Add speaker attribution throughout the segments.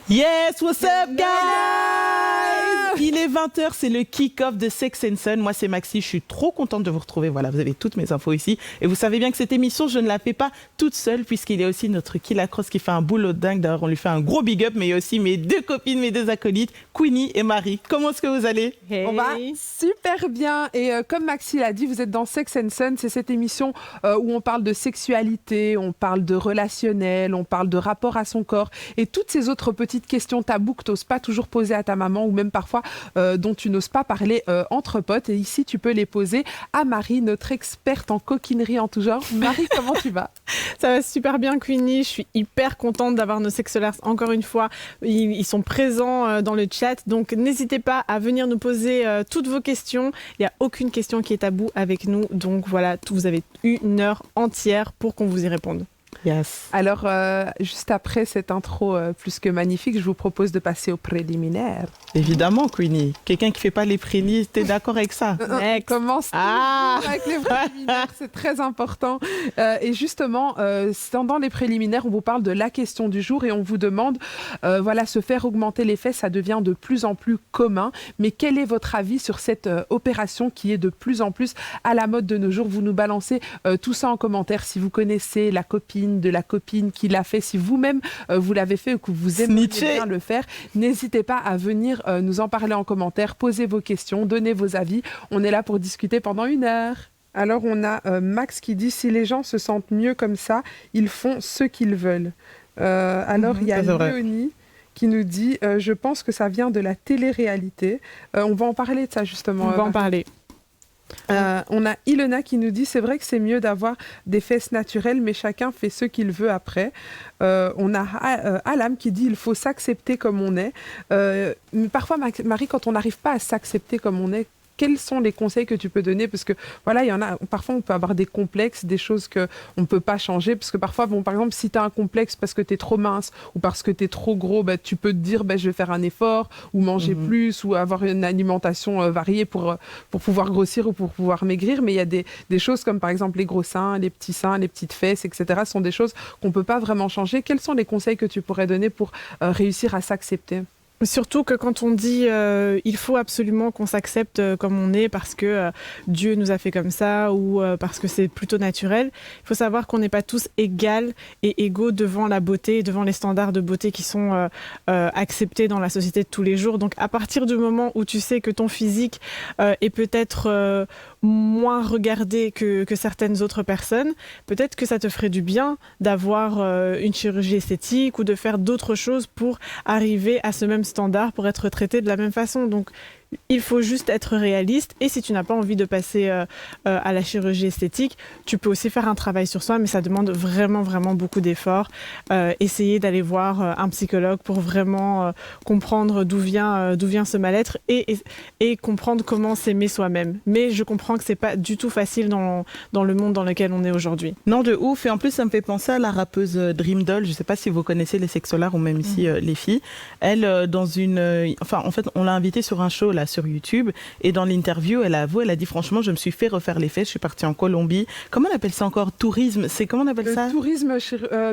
Speaker 1: Yes, what's up guys? Il est 20h, c'est le kick-off de Sex and Sun. Moi c'est Maxi, je suis trop contente de vous retrouver. Voilà, vous avez toutes mes infos ici. Et vous savez bien que cette émission, je ne la fais pas toute seule puisqu'il y a aussi notre Killa Cross qui fait un boulot de dingue. D'ailleurs, on lui fait un gros big up, mais il y a aussi mes deux copines, mes deux acolytes, Queenie et Marie. Comment est-ce que vous allez?
Speaker 2: Hey. On va super bien. Et comme Maxi l'a dit, vous êtes dans Sex and Sun. C'est cette émission où on parle de sexualité, on parle de relationnel, on parle de rapport à son corps et toutes ces autres petites questions tabous que tu n'oses pas toujours poser à ta maman ou même parfois dont tu n'oses pas parler entre potes. Et ici, tu peux les poser à Marie, notre experte en coquinerie en tout genre. Marie, comment tu vas?
Speaker 3: Ça va super bien, Queenie. Je suis hyper contente d'avoir nos sexolars encore une fois. Ils sont présents dans le chat. Donc, n'hésitez pas à venir nous poser toutes vos questions. Il n'y a aucune question qui est taboue avec nous. Donc, voilà, vous avez 1 heure entière pour qu'on vous y réponde.
Speaker 1: Yes.
Speaker 2: Alors, juste après cette intro plus que magnifique, je vous propose de passer aux préliminaires.
Speaker 1: Évidemment, Queenie. Quelqu'un qui ne fait pas les préliminaires, t'es d'accord avec ça?
Speaker 2: Commence avec les préliminaires, c'est très important. Et justement, dans les préliminaires, on vous parle de la question du jour et on vous demande, se faire augmenter les fesses, ça devient de plus en plus commun. Mais quel est votre avis sur cette opération qui est de plus en plus à la mode de nos jours? Vous nous balancez tout ça en commentaire si vous connaissez la copine de la copine qui l'a fait, si vous-même vous l'avez fait ou que vous aimeriez bien le faire, n'hésitez pas à venir nous en parler en commentaire, posez vos questions, donnez vos avis. On est là pour discuter pendant 1 heure. Alors on a Max qui dit si les gens se sentent mieux comme ça, ils font ce qu'ils veulent. Alors il y a Léonie qui nous dit je pense que ça vient de la télé-réalité. On va en parler de ça justement.
Speaker 3: On va en parler.
Speaker 2: On a Ilona qui nous dit c'est vrai que c'est mieux d'avoir des fesses naturelles mais chacun fait ce qu'il veut après. On a Alam qui dit il faut s'accepter comme on est. Mais parfois Marie, quand on n'arrive pas à s'accepter comme on est, quels sont les conseils que tu peux donner? Parce que voilà, il y en a, parfois on peut avoir des complexes, des choses qu'on ne peut pas changer. Parce que parfois, par exemple, si tu as un complexe parce que tu es trop mince ou parce que tu es trop gros, tu peux te dire je vais faire un effort ou manger plus ou avoir une alimentation variée pour pouvoir grossir ou pour pouvoir maigrir. Mais il y a des choses comme par exemple les gros seins, les petites fesses, etc. sont des choses qu'on ne peut pas vraiment changer. Quels sont les conseils que tu pourrais donner pour réussir à s'accepter?
Speaker 3: Surtout que quand on dit il faut absolument qu'on s'accepte comme on est parce que Dieu nous a fait comme ça ou parce que c'est plutôt naturel, il faut savoir qu'on n'est pas tous égales et égaux devant la beauté, devant les standards de beauté qui sont acceptés dans la société de tous les jours. Donc à partir du moment où tu sais que ton physique est peut-être moins regardé que certaines autres personnes, peut-être que ça te ferait du bien d'avoir une chirurgie esthétique ou de faire d'autres choses pour arriver à ce même standard, pour être traité de la même façon. Donc il faut juste être réaliste et si tu n'as pas envie de passer à la chirurgie esthétique, tu peux aussi faire un travail sur soi, mais ça demande vraiment beaucoup d'efforts. Essayer d'aller voir un psychologue pour vraiment comprendre d'où vient ce mal-être et comprendre comment s'aimer soi-même. Mais je comprends que c'est pas du tout facile dans le monde dans lequel on est aujourd'hui.
Speaker 1: Non, de ouf. Et en plus, ça me fait penser à la rappeuse Dream Doll. Je sais pas si vous connaissez les sexolars ou même ici les filles. Elle, en fait, on l'a invitée sur un show là sur YouTube et dans l'interview, elle a avoué, elle a dit franchement, je me suis fait refaire les fesses. Je suis partie en Colombie. Comment on appelle ça encore? Tourisme. C'est comment on appelle ça?
Speaker 2: Tourisme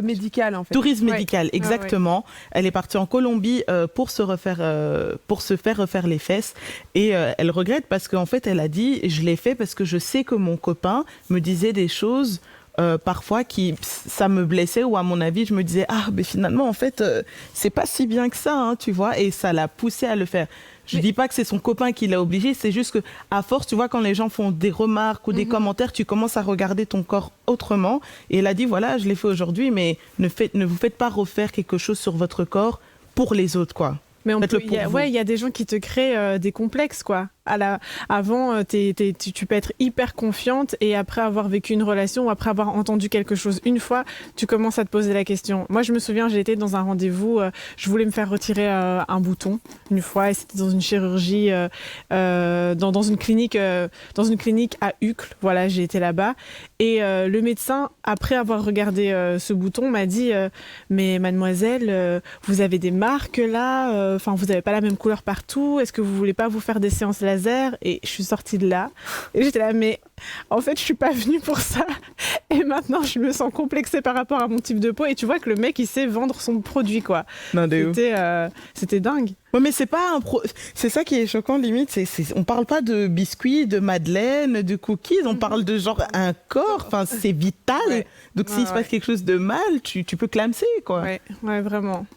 Speaker 2: médical en fait.
Speaker 1: Tourisme médical, exactement. Ouais. Elle est partie en Colombie pour se faire refaire les fesses et elle regrette parce qu'en fait, elle a dit, je l'ai fait parce que je sais que mon copain me disait des choses parfois ça me blessait ou à mon avis je me disais mais finalement en fait c'est pas si bien que ça hein, tu vois, et ça l'a poussée à le faire. Je dis pas que c'est son copain qui l'a obligé, c'est juste que à force, tu vois, quand les gens font des remarques ou des commentaires, tu commences à regarder ton corps autrement. Et elle a dit voilà, je l'ai fait aujourd'hui, mais ne vous faites pas refaire quelque chose sur votre corps pour les autres, quoi.
Speaker 3: Mais il y a des gens qui te créent des complexes, quoi. Avant, tu peux être hyper confiante et après avoir vécu une relation ou après avoir entendu quelque chose une fois, tu commences à te poser la question. Moi, je me souviens, j'ai été dans un rendez-vous, je voulais me faire retirer un bouton une fois et c'était dans une chirurgie, dans une clinique à Uccle. Voilà, j'ai été là-bas et le médecin, après avoir regardé ce bouton, m'a dit mais mademoiselle, vous avez des marques là, vous n'avez pas la même couleur partout. Est-ce que vous voulez pas vous faire des séances laser laser et je suis sortie de là. Et j'étais là, mais en fait, je suis pas venue pour ça. Et maintenant, je me sens complexée par rapport à mon type de peau. Et tu vois que le mec, il sait vendre son produit, quoi.
Speaker 1: Non, de ouf.
Speaker 3: C'était dingue.
Speaker 1: Ouais, mais c'est pas c'est ça qui est choquant limite, on parle pas de biscuits, de madeleine, de cookies, on parle de genre un corps, enfin c'est vital.
Speaker 3: Ouais.
Speaker 1: Donc s'il se passe quelque chose de mal, tu peux clamser quoi.
Speaker 3: Ouais, vraiment.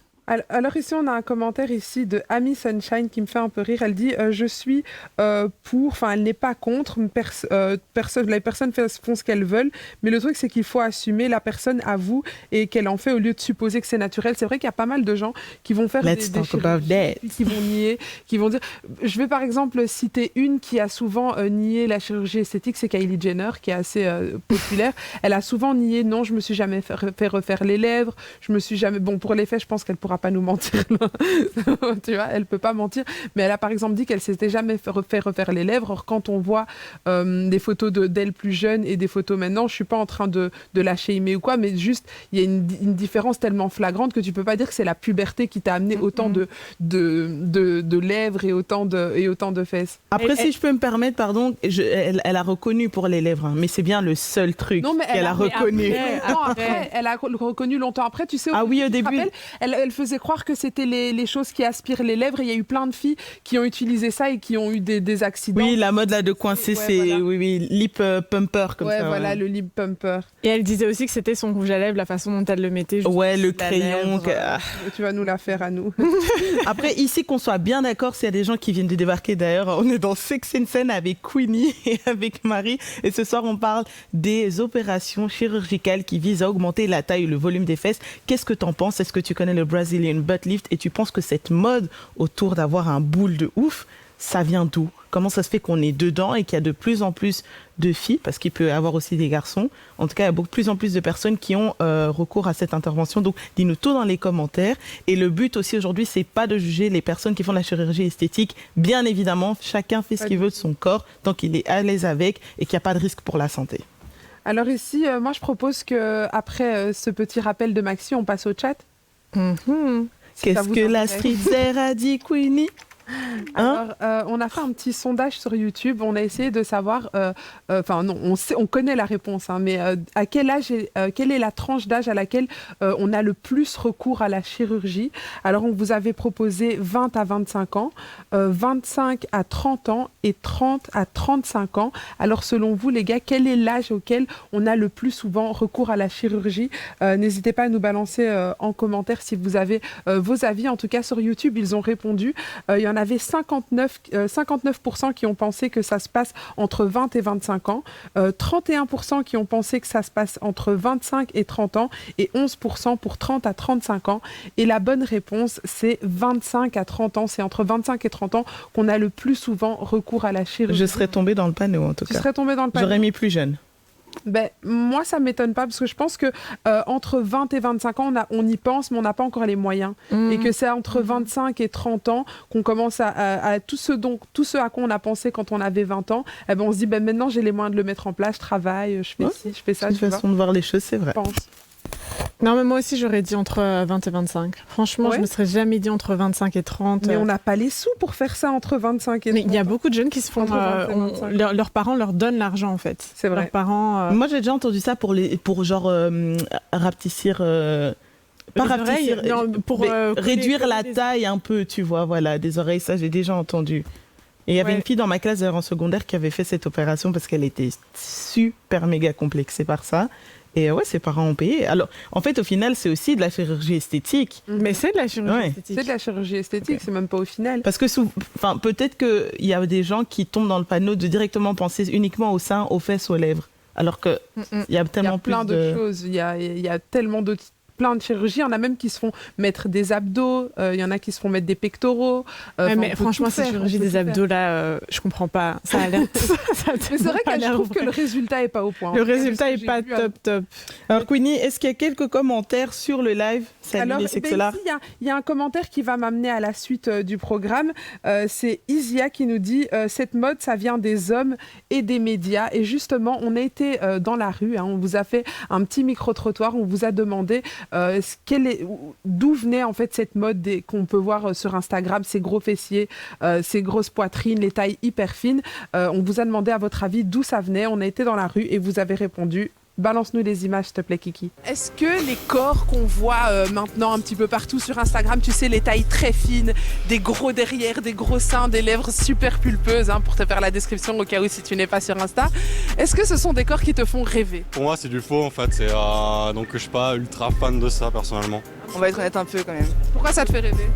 Speaker 2: Alors ici, on a un commentaire ici de Amy Sunshine qui me fait un peu rire. Elle dit je suis pour, enfin elle n'est pas contre, les personnes font ce qu'elles veulent, mais le truc c'est qu'il faut assumer, la personne avoue et qu'elle en fait au lieu de supposer que c'est naturel. C'est vrai qu'il y a pas mal de gens qui vont faire des chirurgies, qui vont nier, qui vont dire... Je vais par exemple citer une qui a souvent nié la chirurgie esthétique, c'est Kylie Jenner qui est assez populaire. Elle a souvent nié, non, je me suis jamais fait refaire les lèvres, je me suis jamais... Bon, pour les faits, je pense qu'elle pourra pas nous mentir. Tu vois, elle peut pas mentir, mais elle a par exemple dit qu'elle s'était jamais fait refaire les lèvres. Or, quand on voit des photos d'elle plus jeune et des photos maintenant, je suis pas en train de la shamer ou quoi, mais juste il y a une différence tellement flagrante que tu peux pas dire que c'est la puberté qui t'a amené autant de lèvres et autant de fesses.
Speaker 1: Après, si je peux me permettre, pardon, elle a reconnu pour les lèvres, hein, mais c'est bien le seul truc qu'elle a reconnu.
Speaker 2: Après, elle a reconnu longtemps après, tu sais.
Speaker 1: Ah oui, au début.
Speaker 2: Elle faisait croire que c'était les choses qui aspirent les lèvres. Il y a eu plein de filles qui ont utilisé ça et qui ont eu des accidents.
Speaker 1: Oui, la mode là de coincer, c'est lip pumper comme ça.
Speaker 2: Voilà, le lip pumper.
Speaker 3: Et elle disait aussi que c'était son rouge à lèvres, la façon dont elle le mettait.
Speaker 1: Ouais, le crayon.
Speaker 2: Tu vas nous la faire à nous.
Speaker 1: Après, ici, qu'on soit bien d'accord, s'il y a des gens qui viennent de débarquer d'ailleurs, on est dans Sex and Sen avec Queenie et avec Marie. Et ce soir, on parle des opérations chirurgicales qui visent à augmenter la taille et le volume des fesses. Qu'est-ce que t'en penses? Est-ce que tu connais le Brazilian butt lift et tu penses que cette mode autour d'avoir un boule de ouf, ça vient d'où? Comment ça se fait qu'on est dedans et qu'il y a de plus en plus de filles, parce qu'il peut y avoir aussi des garçons, en tout cas il y a de plus en plus de personnes qui ont recours à cette intervention. Donc dis-nous tout dans les commentaires. Et le but aussi aujourd'hui, c'est pas de juger les personnes qui font de la chirurgie esthétique. Bien évidemment, chacun fait ce qu'il veut de son corps tant qu'il est à l'aise avec et qu'il n'y a pas de risque pour la santé.
Speaker 2: Alors ici, moi je propose qu'après ce petit rappel de Maxi, on passe au chat.
Speaker 1: Qu'est-ce que la streetwear a dit, Queenie?
Speaker 2: Alors, on a fait un petit sondage sur YouTube. On a essayé de savoir, on connaît la réponse, hein, mais à quel âge, quelle est la tranche d'âge à laquelle on a le plus recours à la chirurgie? Alors, on vous avait proposé 20 à 25 ans, 25 à 30 ans et 30 à 35 ans. Alors, selon vous, les gars, quel est l'âge auquel on a le plus souvent recours à la chirurgie? N'hésitez pas à nous balancer en commentaire si vous avez vos avis. En tout cas, sur YouTube, ils ont répondu. Il y en avait 59% qui ont pensé que ça se passe entre 20 et 25 ans, 31% qui ont pensé que ça se passe entre 25 et 30 ans et 11% pour 30 à 35 ans. Et la bonne réponse, c'est 25 à 30 ans. C'est entre 25 et 30 ans qu'on a le plus souvent recours à la chirurgie.
Speaker 1: Je serais tombée dans le panneau en tout cas.
Speaker 2: Tu serais tombée dans le panneau.
Speaker 1: J'aurais mis plus jeune.
Speaker 2: Ben, moi, ça ne m'étonne pas parce que je pense que entre 20 et 25 ans, on y pense, mais on n'a pas encore les moyens. Et que c'est entre 25 et 30 ans qu'on commence à tout ce à quoi on a pensé quand on avait 20 ans. Eh ben, on se dit, ben, maintenant, j'ai les moyens de le mettre en place, je travaille, je fais ci, je fais ça.
Speaker 1: C'est une façon de voir les choses, c'est vrai.
Speaker 2: Je pense.
Speaker 3: Non, mais moi aussi, j'aurais dit entre 20 et 25. Franchement, je me serais jamais dit entre 25 et 30.
Speaker 2: Mais on n'a pas les sous pour faire ça entre 25 et 30.
Speaker 3: Mais il y a beaucoup de jeunes qui se font... leurs parents leur donnent l'argent, en fait.
Speaker 2: C'est vrai.
Speaker 3: Leurs parents...
Speaker 1: Moi, j'ai déjà entendu ça pour rapetissir... pas rapetissir, réduire la taille un peu, tu vois, voilà, des oreilles, ça, j'ai déjà entendu. Et il y avait une fille dans ma classe en secondaire qui avait fait cette opération parce qu'elle était super méga complexée par ça. Et ouais, ses parents ont payé. Alors, en fait, au final, c'est aussi de la chirurgie esthétique.
Speaker 3: Mais c'est de la chirurgie esthétique.
Speaker 2: C'est de la chirurgie esthétique, c'est même pas au final.
Speaker 1: Parce que peut-être qu'il y a des gens qui tombent dans le panneau de directement penser uniquement aux seins, aux fesses, aux lèvres. Alors qu'il y a tellement
Speaker 2: plein d'autres choses. Il y a tellement d'autres... plein de chirurgies, il y en a même qui se font mettre des abdos, il y en a qui se font mettre des pectoraux.
Speaker 3: Mais franchement, cette chirurgie des abdos là, je comprends pas. Ça a l'air.
Speaker 2: Mais c'est vrai que je trouve que le résultat est pas au point.
Speaker 3: Le résultat est pas top.
Speaker 1: Alors Queenie, est-ce qu'il y a quelques commentaires sur le live?
Speaker 2: Alors, ici, il y a un commentaire qui va m'amener à la suite du programme. C'est Isia qui nous dit cette mode, ça vient des hommes et des médias. Et justement, on a été dans la rue, on vous a fait un petit micro-trottoir, on vous a demandé D'où venait en fait cette mode qu'on peut voir sur Instagram, ces gros fessiers, ces grosses poitrines, les tailles hyper fines. On vous a demandé à votre avis d'où ça venait. On a été dans la rue et vous avez répondu. Balance-nous les images, s'il te plaît, Kiki. Est-ce que les corps qu'on voit maintenant un petit peu partout sur Instagram, tu sais, les tailles très fines, des gros derrière, des gros seins, des lèvres super pulpeuses, pour te faire la description au cas où si tu n'es pas sur Insta, est-ce que ce sont des corps qui te font rêver?
Speaker 4: Pour moi, c'est du faux en fait. Donc je suis pas ultra fan de ça personnellement.
Speaker 5: On va être honnête un peu quand même.
Speaker 2: Pourquoi ça te fait rêver?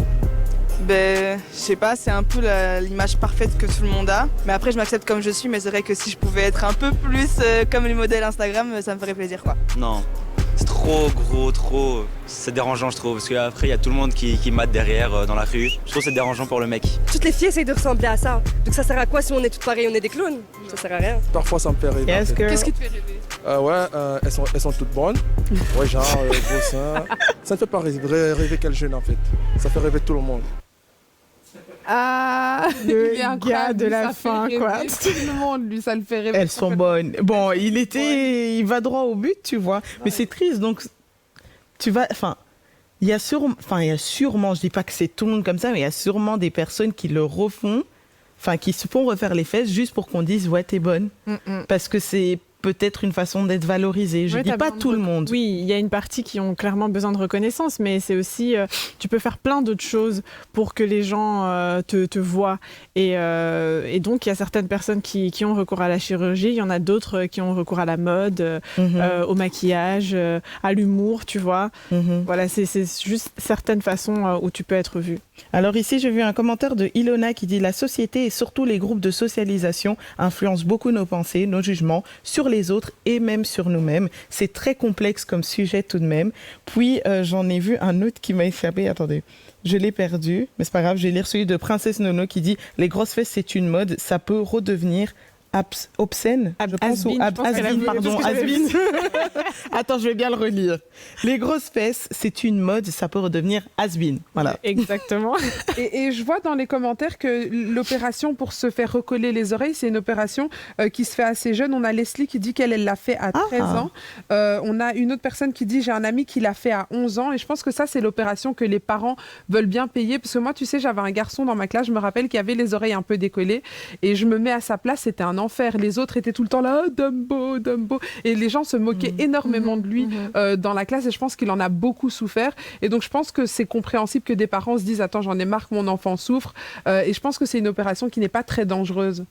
Speaker 5: Je sais pas, c'est un peu l'image parfaite que tout le monde a. Mais après, je m'accepte comme je suis, mais c'est vrai que si je pouvais être un peu plus comme les modèles Instagram, ça me ferait plaisir, quoi.
Speaker 6: Non, c'est trop gros, c'est dérangeant je trouve, parce qu'après il y a tout le monde qui mate derrière dans la rue. Je trouve que c'est dérangeant pour le mec.
Speaker 7: Toutes les filles essayent de ressembler à ça. Donc ça sert à quoi si on est toutes pareilles, on est des clones? Ça sert à rien.
Speaker 8: Parfois ça me fait rêver.
Speaker 2: Qu'est-ce qui te fait rêver?
Speaker 8: Elles sont toutes bonnes. Ouais, genre, gros seins. Ça ne fait pas rêver quel jeune en fait. Ça fait rêver tout le monde.
Speaker 2: Ah,
Speaker 3: Le
Speaker 2: il est
Speaker 3: gars de la fin, quoi.
Speaker 2: Tout le monde, lui, ça le fait rêver.
Speaker 1: Elles sont bonnes. Bon, il va droit au but, tu vois. Mais c'est triste, donc il y a sûrement, je dis pas que c'est tout le monde comme ça, mais il y a sûrement des personnes qui le refont, qui se font refaire les fesses juste pour qu'on dise ouais, t'es bonne. Parce que c'est peut-être une façon d'être valorisée. Je dis pas tout le monde.
Speaker 3: Oui, il y a une partie qui ont clairement besoin de reconnaissance, mais c'est aussi, tu peux faire plein d'autres choses pour que les gens te voient. Et donc, il y a certaines personnes qui ont recours à la chirurgie, il y en a d'autres qui ont recours à la mode, au maquillage, à l'humour, tu vois. Voilà, c'est juste certaines façons où tu peux être vu.
Speaker 1: Alors ici, j'ai vu un commentaire de Ilona qui dit « La société et surtout les groupes de socialisation influencent beaucoup nos pensées, nos jugements sur les autres et même sur nous-mêmes. C'est très complexe comme sujet tout de même. » Puis, j'en ai vu un autre qui m'a échappé. Attendez, je l'ai perdu, mais c'est pas grave. Je vais lire celui de Princesse Nono qui dit « Les grosses fesses, c'est une mode. Ça peut redevenir... obscène, je pense, ou has-been, pardon, has-been. Attends, je vais bien le relire. Les grosses fesses, c'est une mode, ça peut redevenir has-been. Voilà.
Speaker 3: Exactement.
Speaker 2: Et je vois dans les commentaires que l'opération pour se faire recoller les oreilles, c'est une opération qui se fait assez jeune. On a Leslie qui dit qu'elle l'a fait à 13 ans. On a une autre personne qui dit j'ai un ami qui l'a fait à 11 ans. Et je pense que ça, c'est l'opération que les parents veulent bien payer. Parce que moi, tu sais, j'avais un garçon dans ma classe, je me rappelle, qui avait les oreilles un peu décollées. Et je me mets à sa place, c'était un enfer. Les autres étaient tout le temps là, Dumbo, Dumbo. Et les gens se moquaient énormément de lui dans la classe et je pense qu'il en a beaucoup souffert. Et donc je pense que c'est compréhensible que des parents se disent attends, j'en ai marre que mon enfant souffre. Et je pense que c'est une opération qui n'est pas très dangereuse.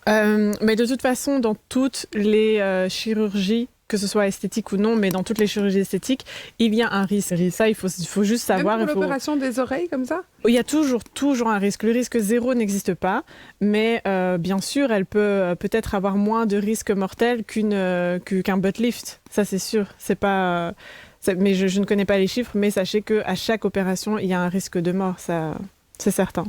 Speaker 3: Mais de toute façon, dans toutes les chirurgies, que ce soit esthétique ou non, mais dans toutes les chirurgies esthétiques, il y a un risque. Ça, il faut juste savoir.
Speaker 2: Même pour l'opération des oreilles, comme ça?
Speaker 3: Il y a toujours un risque. Le risque zéro n'existe pas, mais bien sûr, elle peut peut-être avoir moins de risques mortels qu'un butt lift. Ça, c'est sûr. C'est pas... mais je ne connais pas les chiffres, mais sachez qu'à chaque opération, il y a un risque de mort. Ça, c'est certain.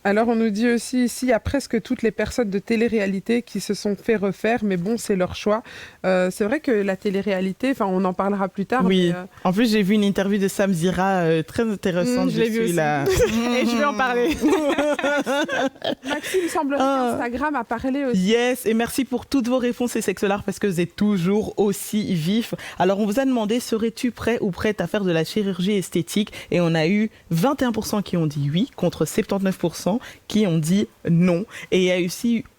Speaker 2: Alors, on nous dit aussi ici, il y a presque toutes les personnes de télé-réalité qui se sont fait refaire, mais bon, c'est leur choix. C'est vrai que la télé-réalité, on en parlera plus tard.
Speaker 1: Oui,
Speaker 2: mais
Speaker 1: en plus, j'ai vu une interview de Sam Zira très intéressante.
Speaker 3: Je l'ai vu aussi. Là. Et je vais en parler.
Speaker 2: Maxime, il semblerait qu'Instagram a parlé aussi.
Speaker 1: Yes, et merci pour toutes vos réponses et sexolars parce que vous êtes toujours aussi vifs. Alors, on vous a demandé, serais-tu prêt ou prête à faire de la chirurgie esthétique? Et on a eu 21% qui ont dit oui, contre 79% qui ont dit non. Et il y a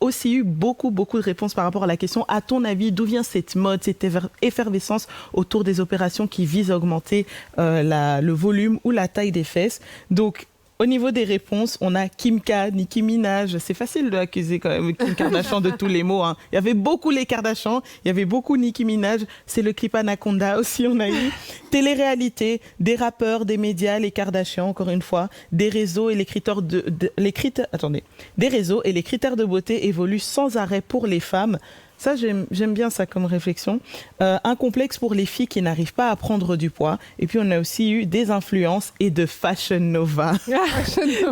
Speaker 1: aussi eu beaucoup de réponses par rapport à la question, à ton avis, d'où vient cette mode, cette effervescence autour des opérations qui visent à augmenter le volume ou la taille des fesses? Donc, au niveau des réponses, on a Kim K, Nicki Minaj. C'est facile de accuser quand même Kim Kardashian de tous les mots. Hein. Il y avait beaucoup les Kardashians, il y avait beaucoup Nicki Minaj. C'est le clip Anaconda aussi, on a eu. Télé-réalité, des rappeurs, des médias, les Kardashians, encore une fois. Des réseaux et les critères des réseaux et les critères de beauté évoluent sans arrêt pour les femmes. Ça, j'aime bien ça comme réflexion. Un complexe pour les filles qui n'arrivent pas à prendre du poids. Et puis, on a aussi eu des influences et de Fashion Nova.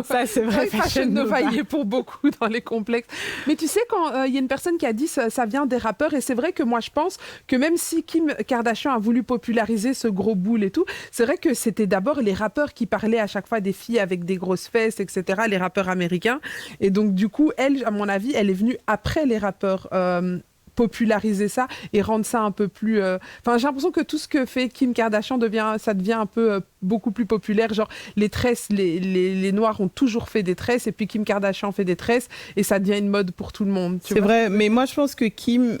Speaker 3: Ça, c'est vrai.
Speaker 2: Fashion Nova, il y est pour beaucoup dans les complexes. Mais tu sais, quand il y a une personne qui a dit ça vient des rappeurs, et c'est vrai que moi, je pense que même si Kim Kardashian a voulu populariser ce gros boule et tout, c'est vrai que c'était d'abord les rappeurs qui parlaient à chaque fois des filles avec des grosses fesses, etc., les rappeurs américains. Et donc, du coup, elle, à mon avis, elle est venue après les rappeurs populariser ça et rendre ça un peu plus... Enfin, j'ai l'impression que tout ce que fait Kim Kardashian ça devient un peu beaucoup plus populaire. Genre, les tresses, les Noirs ont toujours fait des tresses et puis Kim Kardashian fait des tresses et ça devient une mode pour tout le monde.
Speaker 1: C'est vrai, mais moi, je pense que Kim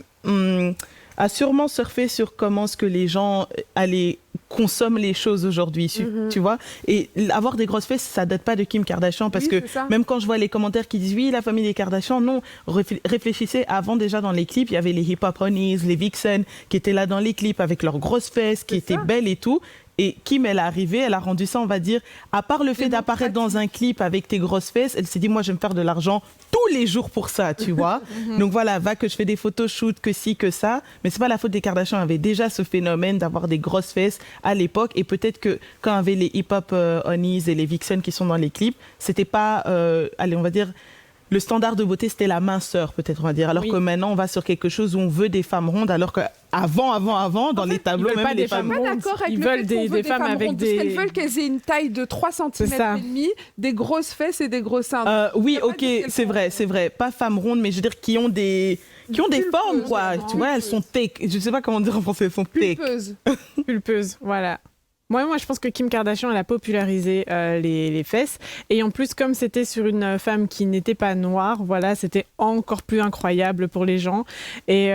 Speaker 1: a sûrement surfé sur comment est-ce que les gens consomment les choses aujourd'hui, tu vois. Et avoir des grosses fesses, ça date pas de Kim Kardashian, parce que même quand je vois les commentaires qui disent oui, la famille des Kardashian, non, réfléchissez, avant déjà dans les clips, il y avait les Hip Hop Honeys, les Vixen, qui étaient là dans les clips avec leurs grosses fesses, qui étaient belles et tout. Et Kim, elle est arrivée, elle a rendu ça, on va dire, à part le fait d'apparaître dans un clip avec tes grosses fesses, elle s'est dit, moi, je vais me faire de l'argent tous les jours pour ça, tu vois. Donc voilà, que je fais des photoshoots, que ci, que ça. Mais c'est pas la faute des Kardashians. Il y avait déjà ce phénomène d'avoir des grosses fesses à l'époque. Et peut-être que quand il y avait les hip-hop Honeys et les Vixen qui sont dans les clips, c'était pas, on va dire, le standard de beauté, c'était la minceur, peut-être, on va dire. Alors que maintenant, on va sur quelque chose où on veut des femmes rondes, alors qu'avant, dans les tableaux, même les femmes rondes.
Speaker 3: Ils veulent des femmes avec des...
Speaker 2: Elles veulent qu'elles aient une taille de 3 cm et demi, des grosses fesses et des gros seins.
Speaker 1: Oui, ok, c'est vrai. Pas femmes rondes, mais je veux dire, qui ont des formes, quoi. Tu vois, elles sont je sais pas comment dire en français, elles sont
Speaker 3: pulpeuses, voilà. Moi, je pense que Kim Kardashian, elle a popularisé les fesses. Et en plus, comme c'était sur une femme qui n'était pas noire, voilà, c'était encore plus incroyable pour les gens. Et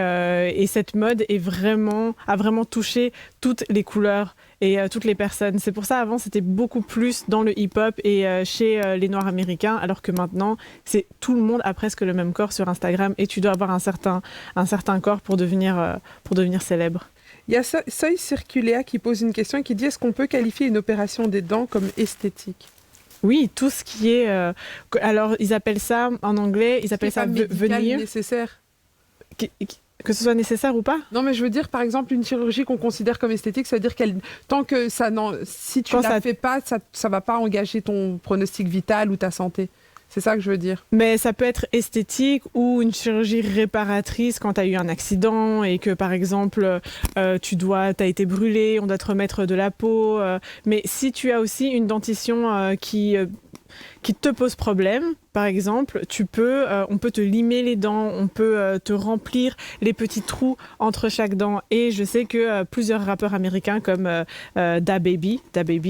Speaker 3: cette mode a vraiment touché toutes les couleurs et toutes les personnes. C'est pour ça, avant, c'était beaucoup plus dans le hip-hop et chez les Noirs américains, alors que maintenant, tout le monde a presque le même corps sur Instagram et tu dois avoir un certain corps pour devenir célèbre.
Speaker 2: Il y a Soy Circulea qui pose une question et qui dit: est-ce qu'on peut qualifier une opération des dents comme esthétique?
Speaker 3: Oui, tout ce qui est... alors, ils appellent ça, en anglais, veneer.
Speaker 2: Nécessaire.
Speaker 3: Que ce soit nécessaire ou pas?
Speaker 2: Non, mais je veux dire, par exemple, une chirurgie qu'on considère comme esthétique, ça veut dire tant que si tu ne la fais pas, ça ne va pas engager ton pronostic vital ou ta santé. C'est ça que je veux dire.
Speaker 3: Mais ça peut être esthétique ou une chirurgie réparatrice quand tu as eu un accident et que, par exemple, tu as été brûlé, on doit te remettre de la peau. Mais si tu as aussi une dentition qui te pose problème, par exemple, on peut te limer les dents, on peut te remplir les petits trous entre chaque dent. Et je sais que plusieurs rappeurs américains comme DaBaby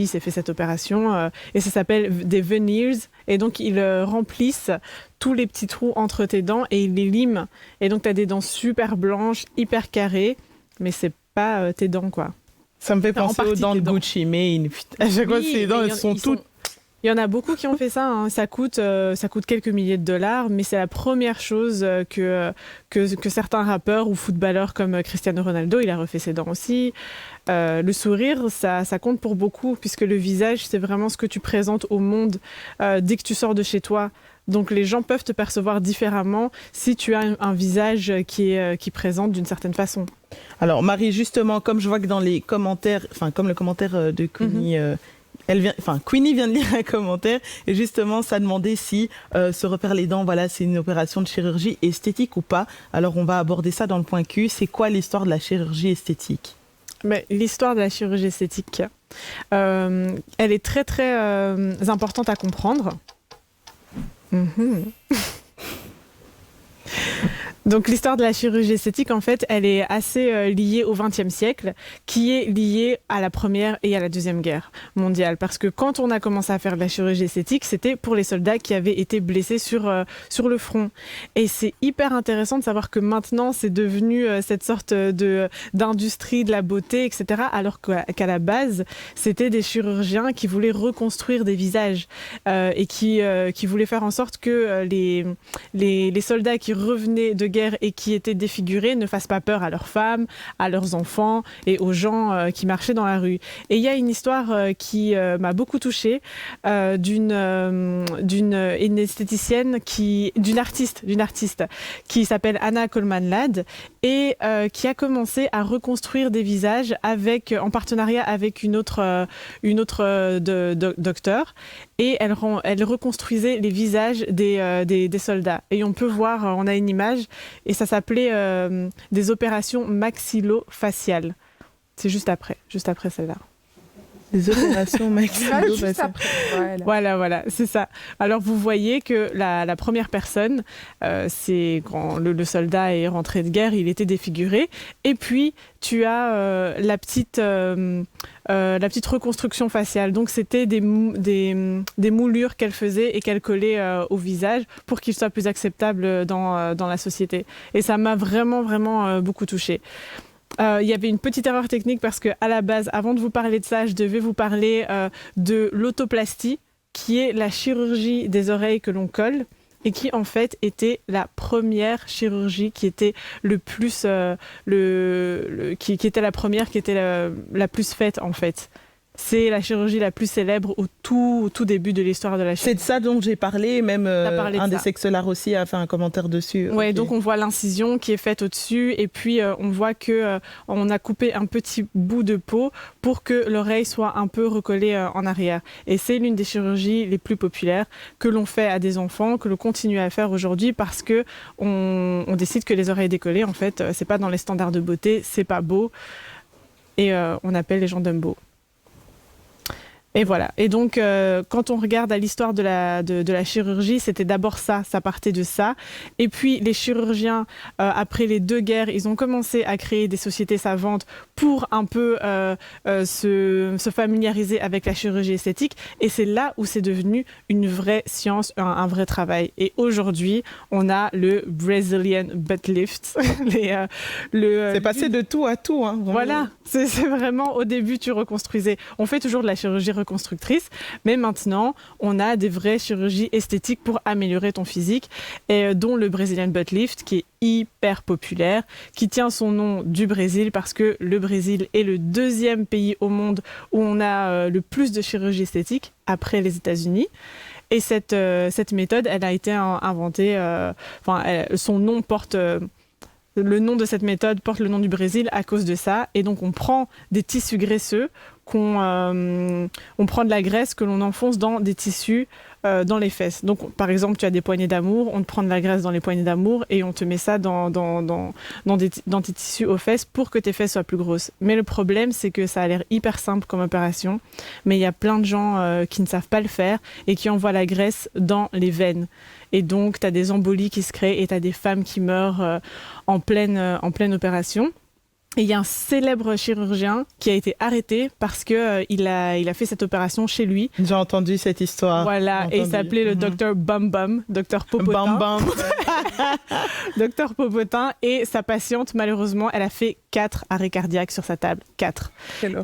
Speaker 3: s'est fait cette opération et ça s'appelle des veneers. Et donc, ils remplissent tous les petits trous entre tes dents et ils les liment. Et donc, tu as des dents super blanches, hyper carrées, mais c'est pas tes dents, quoi.
Speaker 1: Ça me fait penser aux dents de Gucci Mane. À chaque fois, ces dents, elles sont toutes...
Speaker 3: Il y en a beaucoup qui ont fait ça, hein. Ça coûte quelques milliers de dollars, mais c'est la première chose que certains rappeurs ou footballeurs comme Cristiano Ronaldo, il a refait ses dents aussi. Le sourire, ça compte pour beaucoup, puisque le visage, c'est vraiment ce que tu présentes au monde dès que tu sors de chez toi. Donc les gens peuvent te percevoir différemment si tu as un visage qui présente d'une certaine façon.
Speaker 1: Alors Marie, justement, comme je vois que dans les commentaires, comme le commentaire de Queenie... Queenie vient de lire un commentaire et justement ça demandait si se refaire les dents, voilà, c'est une opération de chirurgie esthétique ou pas. Alors on va aborder ça dans le point Q. C'est quoi l'histoire de la chirurgie esthétique?
Speaker 3: Mais l'histoire de la chirurgie esthétique, elle est très très importante à comprendre. Donc l'histoire de la chirurgie esthétique, en fait, elle est assez liée au XXe siècle, qui est liée à la Première et à la Deuxième Guerre mondiale. Parce que quand on a commencé à faire de la chirurgie esthétique, c'était pour les soldats qui avaient été blessés sur le front. Et c'est hyper intéressant de savoir que maintenant, c'est devenu cette sorte d'industrie de la beauté, etc. Alors qu'à la base, c'était des chirurgiens qui voulaient reconstruire des visages et qui voulaient faire en sorte que les soldats qui revenaient de guerre et qui étaient défigurés ne fassent pas peur à leurs femmes, à leurs enfants et aux gens qui marchaient dans la rue. Et il y a une histoire qui m'a beaucoup touchée d'une esthéticienne, d'une artiste qui s'appelle Anna Coleman Ladd et qui a commencé à reconstruire des visages en partenariat avec une autre docteur. Et elle reconstruisait les visages des soldats. Et on peut voir, on a une image, et ça s'appelait des opérations maxillo-faciales. C'est juste après celle-là.
Speaker 1: Des opérations maximales.
Speaker 2: Juste après.
Speaker 3: Voilà, c'est ça. Alors vous voyez que la première personne, c'est quand le soldat est rentré de guerre, il était défiguré. Et puis tu as la petite reconstruction faciale. Donc c'était des moulures qu'elle faisait et qu'elle collait au visage pour qu'il soit plus acceptable dans la société. Et ça m'a vraiment beaucoup touchée. Il y avait une petite erreur technique parce qu'à la base, avant de vous parler de ça, je devais vous parler de l'autoplastie, qui est la chirurgie des oreilles que l'on colle et qui en fait était la première chirurgie qui était qui était la première, qui était la plus faite en fait. C'est la chirurgie la plus célèbre au tout début de l'histoire de la chirurgie.
Speaker 1: C'est de ça dont j'ai parlé, même un des sexolars aussi a fait un commentaire dessus.
Speaker 3: Oui,
Speaker 1: okay.
Speaker 3: Donc on voit l'incision qui est faite au-dessus et puis on voit que on a coupé un petit bout de peau pour que l'oreille soit un peu recollée en arrière. Et c'est l'une des chirurgies les plus populaires que l'on fait à des enfants, que l'on continue à faire aujourd'hui parce que on décide que les oreilles décollées, en fait, c'est pas dans les standards de beauté, c'est pas beau et on appelle les gens Dumbo. Et voilà. Et donc, quand on regarde à l'histoire de la chirurgie, c'était d'abord ça partait de ça. Et puis, les chirurgiens, après les 2 guerres, ils ont commencé à créer des sociétés savantes pour un peu se familiariser avec la chirurgie esthétique. Et c'est là où c'est devenu une vraie science, un vrai travail. Et aujourd'hui, on a le Brazilian butt lift.
Speaker 1: C'est passé de tout à tout. Hein,
Speaker 3: voilà. C'est vraiment, au début, tu reconstruisais. On fait toujours de la chirurgie reconstructrice, mais maintenant on a des vraies chirurgies esthétiques pour améliorer ton physique, et dont le Brazilian butt lift qui est hyper populaire, qui tient son nom du Brésil parce que le Brésil est le 2e pays au monde où on a le plus de chirurgie esthétique après les États-Unis. Et cette méthode, elle a été inventée, son nom porte... Le nom de cette méthode porte le nom du Brésil à cause de ça. Et donc, on prend des tissus graisseux, on prend de la graisse que l'on enfonce dans des tissus dans les fesses. Donc, par exemple, tu as des poignées d'amour, on te prend de la graisse dans les poignées d'amour et on te met ça dans tes tissus aux fesses pour que tes fesses soient plus grosses. Mais le problème, c'est que ça a l'air hyper simple comme opération, mais il y a plein de gens qui ne savent pas le faire et qui envoient la graisse dans les veines. Et donc, tu as des embolies qui se créent et tu as des femmes qui meurent en pleine opération. Et il y a un célèbre chirurgien qui a été arrêté parce que il a fait cette opération chez lui.
Speaker 1: J'ai entendu cette histoire.
Speaker 3: Voilà, et il s'appelait le docteur Bum Bum, docteur Popotin.
Speaker 1: Bum Bum.
Speaker 3: Docteur Popotin, et sa patiente, malheureusement, elle a fait 4 arrêts cardiaques sur sa table. 4.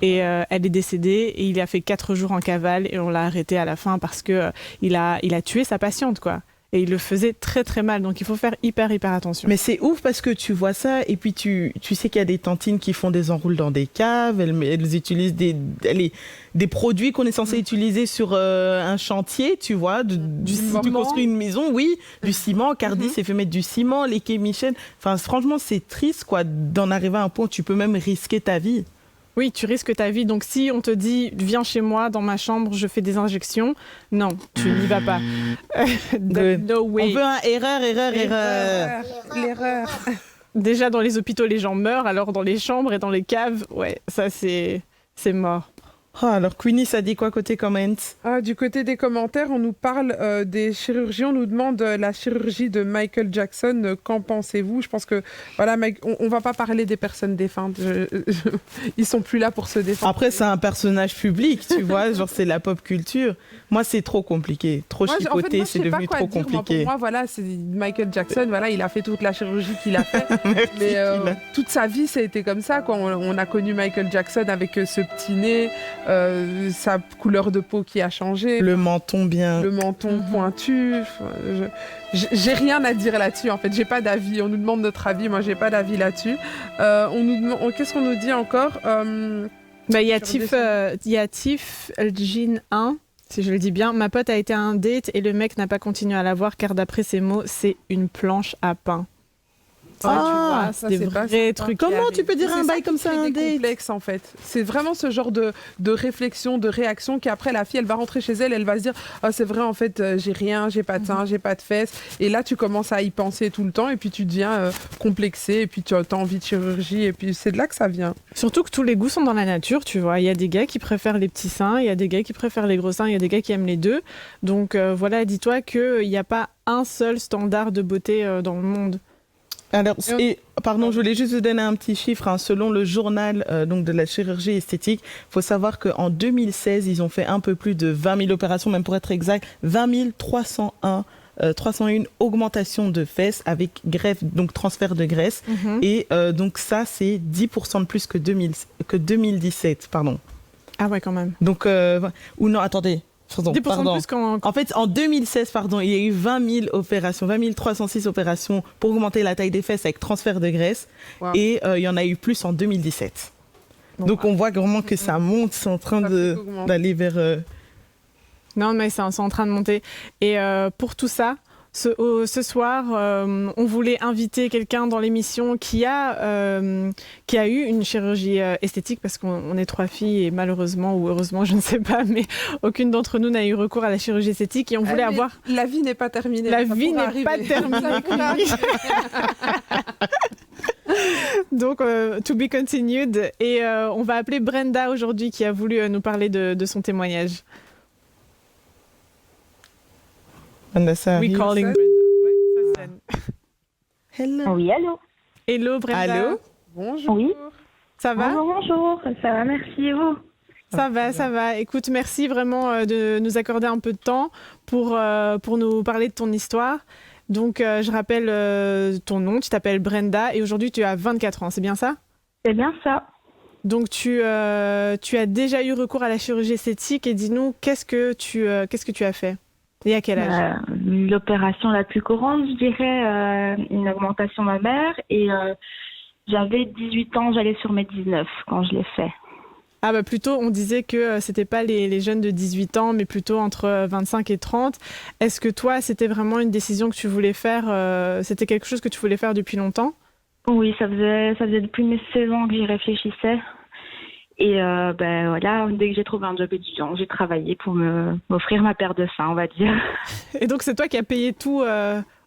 Speaker 3: Et elle est décédée et il a fait 4 jours en cavale et on l'a arrêté à la fin parce que il a tué sa patiente, quoi. Et il le faisait très très mal, donc il faut faire hyper attention.
Speaker 1: Mais c'est ouf parce que tu vois ça et puis tu sais qu'il y a des tantines qui font des enroules dans des caves, elles utilisent des produits qu'on est censé utiliser sur un chantier, tu vois, si tu construis une maison, oui, du ciment. Cardi s'est fait mettre du ciment, les Michel. Enfin, franchement, c'est triste quoi d'en arriver à un point où tu peux même risquer ta vie.
Speaker 3: Oui, tu risques ta vie. Donc, si on te dit, viens chez moi, dans ma chambre, je fais des injections, non, tu n'y vas pas. No way.
Speaker 1: On veut un erreur.
Speaker 2: L'erreur.
Speaker 3: Déjà, dans les hôpitaux, les gens meurent. Alors, dans les chambres et dans les caves, ouais, ça, c'est mort.
Speaker 1: Oh, alors, Queenie, ça dit quoi côté comments?
Speaker 2: Du côté des commentaires, on nous parle des chirurgies. On nous demande la chirurgie de Michael Jackson. Qu'en pensez-vous? Je pense que, voilà, on va pas parler des personnes défuntes. Ils sont plus là pour se défendre.
Speaker 1: Après, c'est un personnage public, tu vois. Genre, c'est la pop culture. Moi, c'est trop compliqué. Trop chipoté, c'est devenu trop compliqué.
Speaker 2: Pour moi, voilà, c'est Michael Jackson. Voilà, il a fait toute la chirurgie qu'il a fait. Mais toute sa vie, ça a été comme ça. Quoi. On a connu Michael Jackson avec ce petit nez, sa couleur de peau qui a changé.
Speaker 1: Le menton bien.
Speaker 2: Le menton pointu. J'ai rien à dire là-dessus, en fait. J'ai pas d'avis. On nous demande notre avis. Moi, j'ai pas d'avis là-dessus. Qu'est-ce qu'on nous dit encore?
Speaker 3: Il y a Tiff Jean 1. Si je le dis bien, ma pote a été à un date et le mec n'a pas continué à la voir car d'après ses mots, c'est une planche à pain.
Speaker 2: tu vois, ça,
Speaker 3: des
Speaker 2: c'est pas
Speaker 3: vrais
Speaker 2: sympa.
Speaker 3: trucs.
Speaker 1: Comment tu peux dire
Speaker 2: C'est
Speaker 1: un
Speaker 2: ça
Speaker 1: bail
Speaker 2: qui
Speaker 1: comme ça,
Speaker 2: crée
Speaker 1: un
Speaker 2: des
Speaker 1: date?
Speaker 2: complexes, en fait. C'est vraiment ce genre de réflexion, de réaction qu'après la fille, elle va rentrer chez elle, elle va se dire ah c'est vrai en fait j'ai rien, j'ai pas de seins, j'ai pas de fesses. Et là tu commences à y penser tout le temps et puis tu deviens complexé et puis tu as envie de chirurgie et puis c'est de là que ça vient.
Speaker 3: Surtout que tous les goûts sont dans la nature, tu vois. Il y a des gars qui préfèrent les petits seins, il y a des gars qui préfèrent les gros seins, il y a des gars qui aiment les deux. Donc voilà, dis-toi qu'il n'y a pas un seul standard de beauté dans le monde.
Speaker 1: Alors, pardon, je voulais juste vous donner un petit chiffre. Hein. Selon le journal donc de la chirurgie esthétique, il faut savoir qu'en 2016, ils ont fait un peu plus de 20 000 opérations, même pour être exact, 20 301 augmentation de fesses avec greffe, donc transfert de graisse. Et donc ça, c'est 10% de plus que 2017, pardon.
Speaker 3: Ah ouais, quand même.
Speaker 1: Donc, ou non, attendez.
Speaker 3: 10%
Speaker 1: pardon.
Speaker 3: de plus qu'en...
Speaker 1: En fait, en 2016, pardon, il y a eu 20 000 opérations, 20 306 opérations pour augmenter la taille des fesses avec transfert de graisse.
Speaker 2: Wow.
Speaker 1: Et il y en a eu plus en 2017.
Speaker 3: Bon,
Speaker 1: donc, on voit vraiment que ça monte, c'est en train d'aller vers...
Speaker 3: Non, mais c'est en train de monter. Et pour tout ça, ce soir, on voulait inviter quelqu'un dans l'émission qui a eu une chirurgie esthétique parce qu'on est 3 filles et malheureusement ou heureusement, je ne sais pas, mais aucune d'entre nous n'a eu recours à la chirurgie esthétique et on voulait avoir...
Speaker 2: La vie n'est pas terminée.
Speaker 3: La vie n'est pas terminée. Donc, to be continued. Et on va appeler Brenda aujourd'hui qui a voulu nous parler de son témoignage. We calling Brenda. Ouais, ça sonne.
Speaker 1: Hello.
Speaker 9: Oui, allô.
Speaker 3: Hello Brenda.
Speaker 1: Allô.
Speaker 2: Bonjour.
Speaker 9: Oui.
Speaker 3: Ça va?
Speaker 9: Bonjour, ça va, merci et vous?
Speaker 3: Ça va. Écoute, merci vraiment de nous accorder un peu de temps pour nous parler de ton histoire. Donc, je rappelle ton nom, tu t'appelles Brenda et aujourd'hui tu as 24 ans, c'est bien ça?
Speaker 9: C'est bien ça.
Speaker 3: Donc, tu as déjà eu recours à la chirurgie esthétique et dis-nous, qu'est-ce que tu as fait? Et à quel âge?
Speaker 9: L'opération la plus courante, je dirais, une augmentation mammaire. Et j'avais 18 ans, j'allais sur mes 19 quand je l'ai fait.
Speaker 3: Ah bah plutôt, on disait que c'était pas les jeunes de 18 ans, mais plutôt entre 25 et 30. Est-ce que toi, c'était vraiment une décision que tu voulais faire? C'était quelque chose que tu voulais faire depuis longtemps?
Speaker 9: Oui, ça faisait depuis mes 16 ans que j'y réfléchissais. Et voilà, dès que j'ai trouvé un job étudiant, j'ai travaillé pour m'offrir ma paire de seins, on va dire.
Speaker 3: Et donc c'est toi qui as payé tout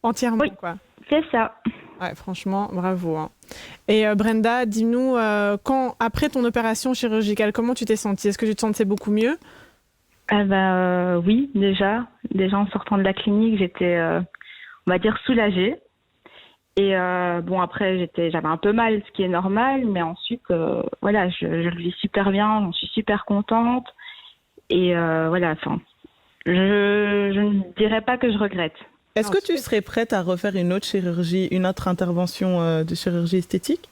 Speaker 3: entièrement,
Speaker 9: oui,
Speaker 3: quoi.
Speaker 9: C'est ça.
Speaker 3: Ouais, franchement, bravo. Hein. Et Brenda, dis-nous, après ton opération chirurgicale, comment tu t'es sentie? Est-ce que tu te sentais beaucoup mieux?
Speaker 9: Oui, déjà en sortant de la clinique, j'étais, on va dire, soulagée. Et après, j'avais un peu mal, ce qui est normal, mais ensuite, voilà, je le vis super bien, j'en suis super contente. Et voilà, enfin, je ne dirais pas que je regrette.
Speaker 1: Est-ce que tu serais prête à refaire une autre chirurgie, une autre intervention de chirurgie esthétique?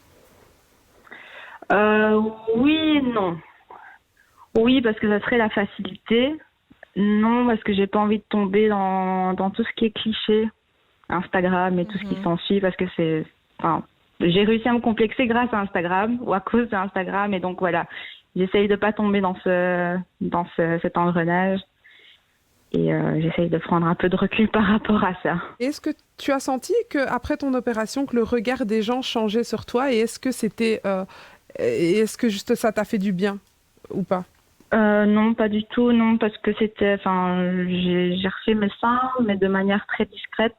Speaker 9: Oui et non. Oui, parce que ça serait la facilité. Non, parce que j'ai pas envie de tomber dans tout ce qui est cliché. Instagram et tout ce qui s'ensuit, parce que j'ai réussi à me complexer grâce à Instagram ou à cause d'Instagram, et donc voilà, j'essaye de pas tomber dans cet engrenage et j'essaye de prendre un peu de recul par rapport à ça.
Speaker 2: Est-ce que tu as senti qu'après ton opération, que le regard des gens changeait sur toi, et est-ce que juste ça t'a fait du bien ou pas?
Speaker 9: Non, pas du tout, non, parce que j'ai refait mes seins, mais de manière très discrète.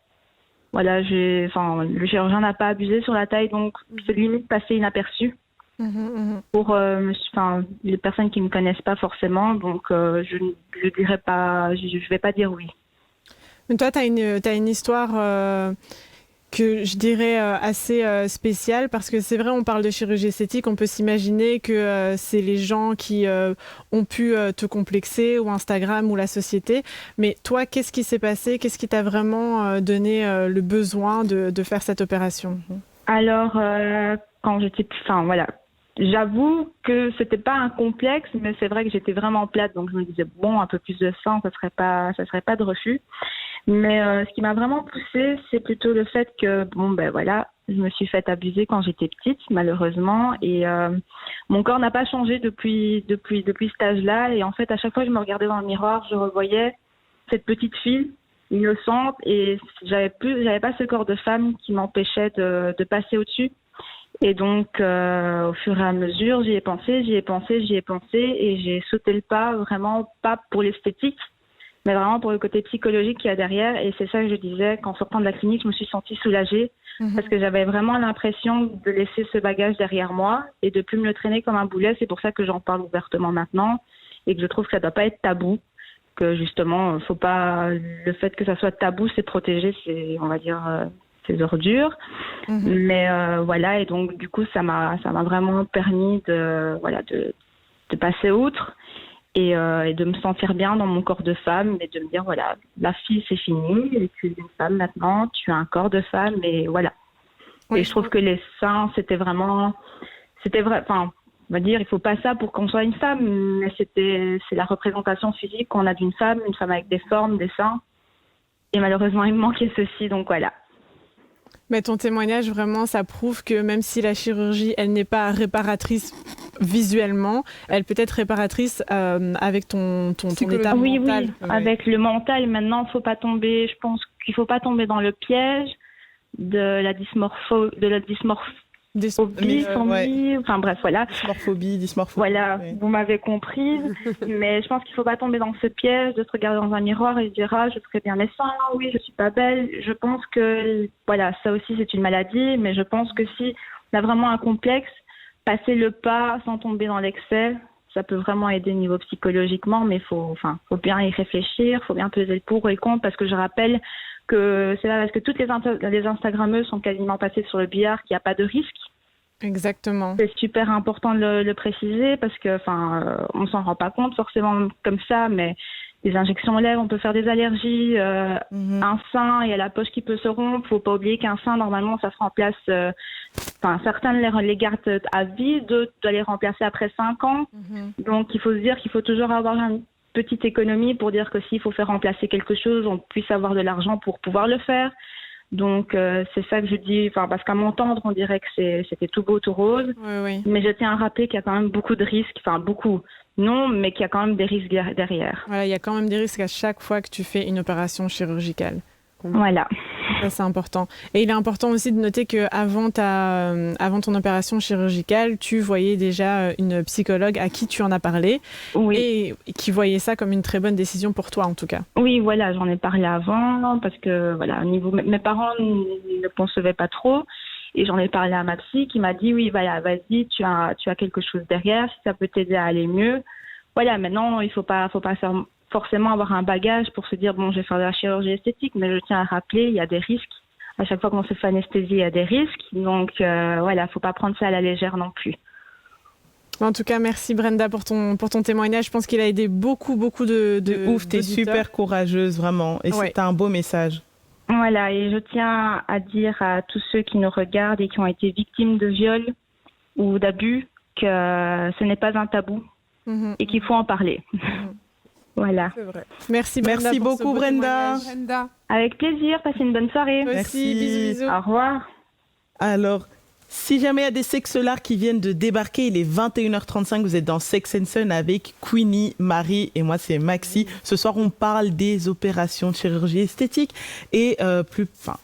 Speaker 9: Voilà, le chirurgien n'a pas abusé sur la taille, donc c'est limite passé inaperçu pour les personnes qui ne me connaissent pas forcément. Donc, je dirais pas, je vais pas dire oui.
Speaker 3: Mais toi, t'as une histoire que je dirais assez spéciale, parce que c'est vrai, on parle de chirurgie esthétique, on peut s'imaginer que c'est les gens qui ont pu te complexer, ou Instagram, ou la société. Mais toi, qu'est-ce qui s'est passé? Qu'est-ce qui t'a vraiment donné le besoin de faire cette opération? Alors,
Speaker 9: quand j'étais... voilà. J'avoue que c'était pas un complexe, mais c'est vrai que j'étais vraiment plate, donc je me disais, un peu plus de sang, ça serait pas de refus. Mais ce qui m'a vraiment poussée, c'est plutôt le fait que, je me suis fait abuser quand j'étais petite, malheureusement, et mon corps n'a pas changé depuis cet âge-là, et en fait, à chaque fois que je me regardais dans le miroir, je revoyais cette petite fille innocente et j'avais pas ce corps de femme qui m'empêchait de passer au-dessus. Et donc, au fur et à mesure, j'y ai pensé et j'ai sauté le pas, vraiment pas pour l'esthétique, mais vraiment pour le côté psychologique qu'il y a derrière. Et c'est ça que je disais, qu'en sortant de la clinique, je me suis sentie soulagée parce que j'avais vraiment l'impression de laisser ce bagage derrière moi et de plus me le traîner comme un boulet. C'est pour ça que j'en parle ouvertement maintenant et que je trouve que ça doit pas être tabou. Que justement, faut pas, le fait que ça soit tabou, c'est protéger, c'est, on va dire, ces ordures. Mais voilà, et donc du coup, ça m'a vraiment permis de passer outre et de me sentir bien dans mon corps de femme et de me dire voilà, la fille c'est fini, et tu es une femme maintenant, tu as un corps de femme et voilà. Et je trouve que les seins, c'était vrai. Enfin, on va dire, il faut pas ça pour qu'on soit une femme, mais c'est la représentation physique qu'on a d'une femme, une femme avec des formes, des seins. Et malheureusement, il me manquait ceci, donc voilà.
Speaker 3: Mais ton témoignage, vraiment, ça prouve que même si la chirurgie, elle n'est pas réparatrice visuellement, elle peut être réparatrice avec ton état mental.
Speaker 9: Oui, avec le mental. Maintenant, je pense qu'il faut pas tomber dans le piège de la dysmorphie, enfin bref, voilà.
Speaker 1: Dysmorphie.
Speaker 9: Voilà, vous m'avez comprise. Mais je pense qu'il ne faut pas tomber dans ce piège de se regarder dans un miroir et se dire ah, je ferai bien mes seins, oui, je suis pas belle. Je pense que voilà, ça aussi c'est une maladie, mais je pense que si on a vraiment un complexe, passer le pas sans tomber dans l'excès, ça peut vraiment aider niveau psychologiquement, mais faut bien y réfléchir, faut bien peser le pour et le contre, parce que je rappelle que c'est là parce que toutes les Instagrammeuses sont quasiment passées sur le billard qu'il n'y a pas de risque.
Speaker 3: Exactement.
Speaker 9: C'est super important de le préciser parce que, on s'en rend pas compte forcément comme ça, mais les injections aux lèvres, on peut faire des allergies, un sein, il y a la poche qui peut se rompre. Faut pas oublier qu'un sein, normalement, ça se remplace. Certains les gardent à vie, d'autres doivent les remplacer après 5 ans. Donc, il faut se dire qu'il faut toujours avoir une petite économie pour dire que s'il faut faire remplacer quelque chose, on puisse avoir de l'argent pour pouvoir le faire. Donc, c'est ça que je dis, parce qu'à m'entendre, on dirait que c'était tout beau, tout rose.
Speaker 3: Oui.
Speaker 9: Mais je tiens à rappeler qu'il y a quand même beaucoup de risques, beaucoup, non, mais qu'il y a quand même des risques derrière.
Speaker 3: Voilà, il y a quand même des risques à chaque fois que tu fais une opération chirurgicale.
Speaker 9: Voilà.
Speaker 3: Ça, c'est important. Et il est important aussi de noter qu'avant ton opération chirurgicale, tu voyais déjà une psychologue à qui tu en as parlé et qui voyait ça comme une très bonne décision pour toi, en tout cas. Oui,
Speaker 9: voilà, j'en ai parlé avant parce que, voilà, au niveau, mes parents ne concevaient pas trop et j'en ai parlé à ma psy qui m'a dit, oui, voilà, vas-y, tu as quelque chose derrière, si ça peut t'aider à aller mieux. Voilà, maintenant, il faut pas forcément avoir un bagage pour se dire bon, je vais faire de la chirurgie esthétique, mais je tiens à rappeler, il y a des risques. À chaque fois qu'on se fait anesthésier, il y a des risques. Donc voilà, faut pas prendre ça à la légère non plus.
Speaker 3: En tout cas, merci Brenda pour ton témoignage. Je pense qu'il a aidé beaucoup de
Speaker 1: ouf, t'es super courageuse, vraiment. Et c'est un beau message.
Speaker 9: Voilà, et je tiens à dire à tous ceux qui nous regardent et qui ont été victimes de viol ou d'abus que ce n'est pas un tabou et qu'il faut en parler. Voilà.
Speaker 3: C'est vrai. Merci beaucoup
Speaker 1: Brenda.
Speaker 9: Avec plaisir, passez une bonne soirée.
Speaker 3: Merci, bisous.
Speaker 9: Au revoir.
Speaker 1: Alors, si jamais il y a des sexolars qui viennent de débarquer, il est 21h35, vous êtes dans Sex and Sun avec Queenie, Marie et moi c'est Maxi. Ce soir on parle des opérations de chirurgie esthétique et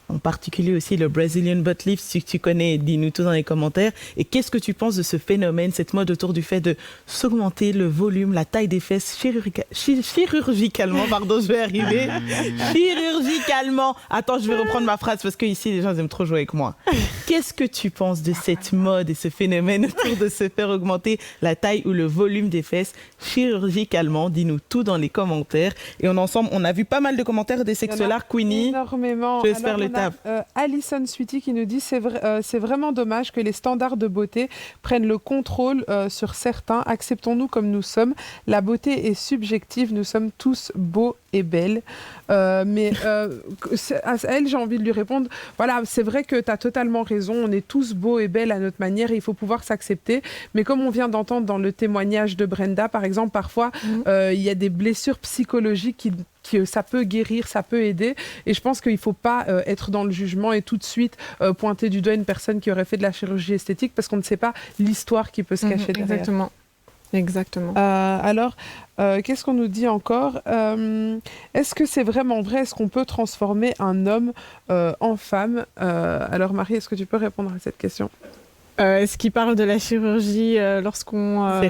Speaker 1: en particulier aussi le Brazilian butt lift, si tu connais, dis-nous tout dans les commentaires. Et qu'est-ce que tu penses de ce phénomène, cette mode autour du fait de s'augmenter le volume, la taille des fesses chirurgicalement, pardon, je vais arriver. Chirurgicalement. Attends, je vais reprendre ma phrase parce que ici les gens aiment trop jouer avec moi. Qu'est-ce que tu penses de cette mode et ce phénomène autour de se faire augmenter la taille ou le volume des fesses chirurgicalement? Dis-nous tout dans les commentaires. Et on a vu pas mal de commentaires des sexolars. Queenie,
Speaker 2: énormément.
Speaker 1: je vais faire le taf.
Speaker 2: Alison Sweetie qui nous dit c'est vraiment dommage que les standards de beauté prennent le contrôle sur certains. Acceptons-nous comme nous sommes. La beauté est subjective. Nous sommes tous beaux et belles. Mais à elle, j'ai envie de lui répondre. Voilà, c'est vrai que tu as totalement raison. On est tous beaux et belles à notre manière et il faut pouvoir s'accepter. Mais comme on vient d'entendre dans le témoignage de Brenda, par exemple, parfois, il y a des blessures psychologiques qui ça peut guérir, ça peut aider. Et je pense qu'il ne faut pas être dans le jugement et tout de suite pointer du doigt une personne qui aurait fait de la chirurgie esthétique parce qu'on ne sait pas l'histoire qui peut se cacher derrière.
Speaker 3: Exactement. Exactement.
Speaker 2: Alors, qu'est-ce qu'on nous dit encore? Est-ce que c'est vraiment vrai? Est-ce qu'on peut transformer un homme en femme? Alors, Marie, est-ce que tu peux répondre à cette question?
Speaker 3: Est-ce qu'il parle de la chirurgie lorsqu'on...